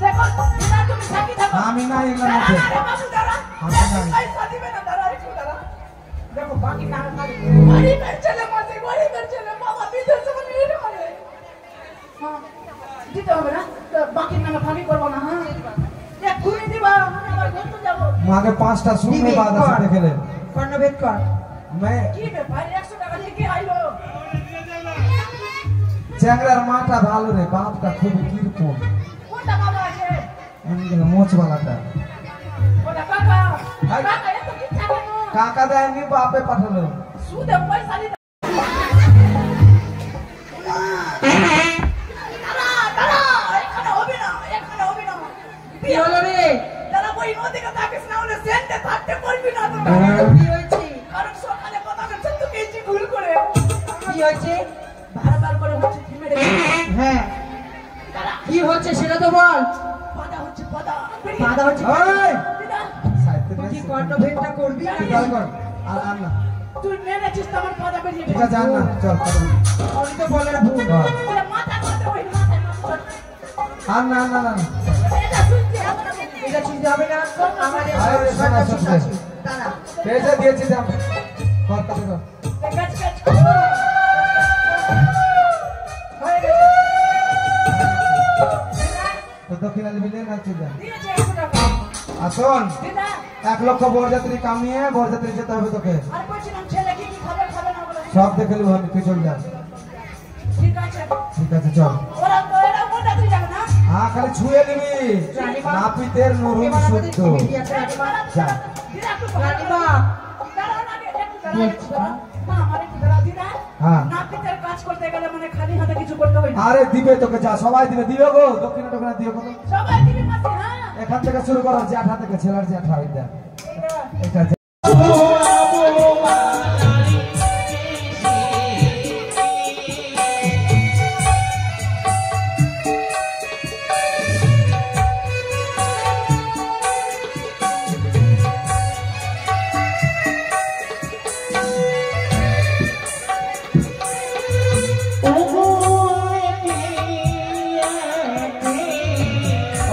দেখো, দিদা তুমি ফাঁকি থাকো। আমি না এগুলোর দাঁড়া, মধ্যে দাঁড়া, বাবু, দাঁড়া। আমি নাই। পয়সা দিবে না, দাঁড়া, একটু দাঁড়া। দেখো, পাখির নামে ফাঁকি। গরিবের ছেলে মাঝে, গরিবের ছেলে, বাবা বিদেশে মানে এটা হবে। হ্যাঁ, দিতে হবে না? তো বাকির নামে ফাঁকি করবো না, হ্যাঁ? এক্ষুনি দিবা, আমি আবার ঘুরতে যাবো। मागे 5টা सुनने बाद ऐसे देखे ले কর্ণবেদ কর। मैं কি ব্যাপার, 100 টাকা দিয়ে কি আইলো? চ্যাংড়ার মাটা ভালো রে বাপটা খুব কিরকম কোনটা বাবা আছে? এমনি মোচ বালাটা ওটা কাকা। হাই। কাকা, এত কি থাকে না? কাকা দেয়নি বাপে পাঠালো সুদে পয়সা দিতে। দাঁড়া, দাঁড়া, এখানে হবে না, এখানে হবে না। কি হলো রে? দাঁড়া, ওই নদীকে থাকিস না, হলে সেন্টে থাকতে পারবি না তোরা। কি হয়েছে? কারণ সকালে কথা বলছে তো কেজি ভুল করে। কি হয়েছে? বারবার করে হচ্ছে থেমে রে। হ্যাঁ দাঁড়া, কি হচ্ছে সেটা তো বল। পাদা হচ্ছে পাদা। বাধা হচ্ছে। ওই দিদা, সাইতে তুই কি বেশ কর্ণভেদটা করবি? ঠিক আছে কর আর না তুই মেরেছিস তো আমার পাদা বেরিয়ে ঠিক আছে আর না চল আমি তো বলার ভুল। ওরে মাথা করতে ওই মাথায় মাথা। আর না না না এটা শুনতে হবে না। এটা চিনতে হবে না। আমাদের আরে শোনা, সরকার শোনা। আছে। দাঁড়া। পেছে দিয়েছি দাম কর কর কর কাজ কাজ হয়ে গেছে। তো তো দক্ষিণা নিবি না চলে দিয়েছে 100 টাকা আসুন দিদা 1 লক্ষ বরযাত্রী কামিয়ে বরযাত্রী যেতে হবে তোকে আর বলছিলাম ছেলে কি খাবে খাবে না বলে সব দেখে নেবো আমি তুই চল যা ঠিক আছে ঠিক আছে চল ওরা তো এরা কোনটা তুই যাবে না হ্যাঁ খালি ছুঁয়ে নিবি নাপিতের নরম শুদ্ধ যা দিদা একটু রানীমা দাঁড়াও না একটু দাঁড়াও মা আমার একটু দাঁড়াও দিদা হ্যাঁ নাপিতের কাজ করতে গেলে মানে খালি হাতে কিছু করতে হয় না আরে দিবে তোকে যা সবাই দিবে দিবে গো দক্ষিণা টক্ষিণা দিবে কত সবাই দিবি মাসি হ্যাঁ এখান থেকে শুরু করো জ্যাঠা থেকে ছেলের জ্যাঠা এটা এটা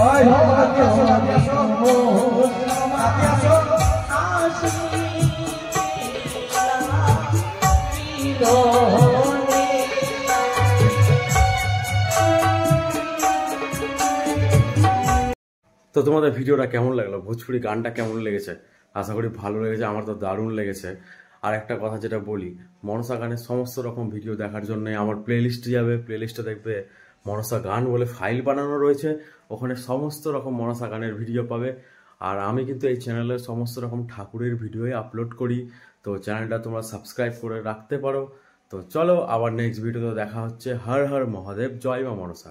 ওই আগে আসো আগে আসো আগে আসো তো তোমাদের ভিডিওটা কেমন লাগলো, ভোজপুরি গানটা কেমন লেগেছে? আশা করি ভালো লেগেছে, আমার তো দারুণ লেগেছে। আর একটা কথা যেটা বলি, মনসা গানের সমস্ত রকম ভিডিও দেখার জন্য আমার প্লেলিস্টে যাবে, প্লেলিস্টে দেখবে মনসা গান বলে ফাইল বানানো রয়েছে, ওখানে সমস্ত রকম মনসা গানের ভিডিও পাবে। আর আমি কিন্তু এই চ্যানেলে সমস্ত রকম ঠাকুরের ভিডিওই আপলোড করি, তো চ্যানেলটা তোমরা সাবস্ক্রাইব করে রাখতে পারো। তো চলো আবার নেক্সট ভিডিওতে দেখা হচ্ছে। হর হর মহাদেব, জয় মা মনসা।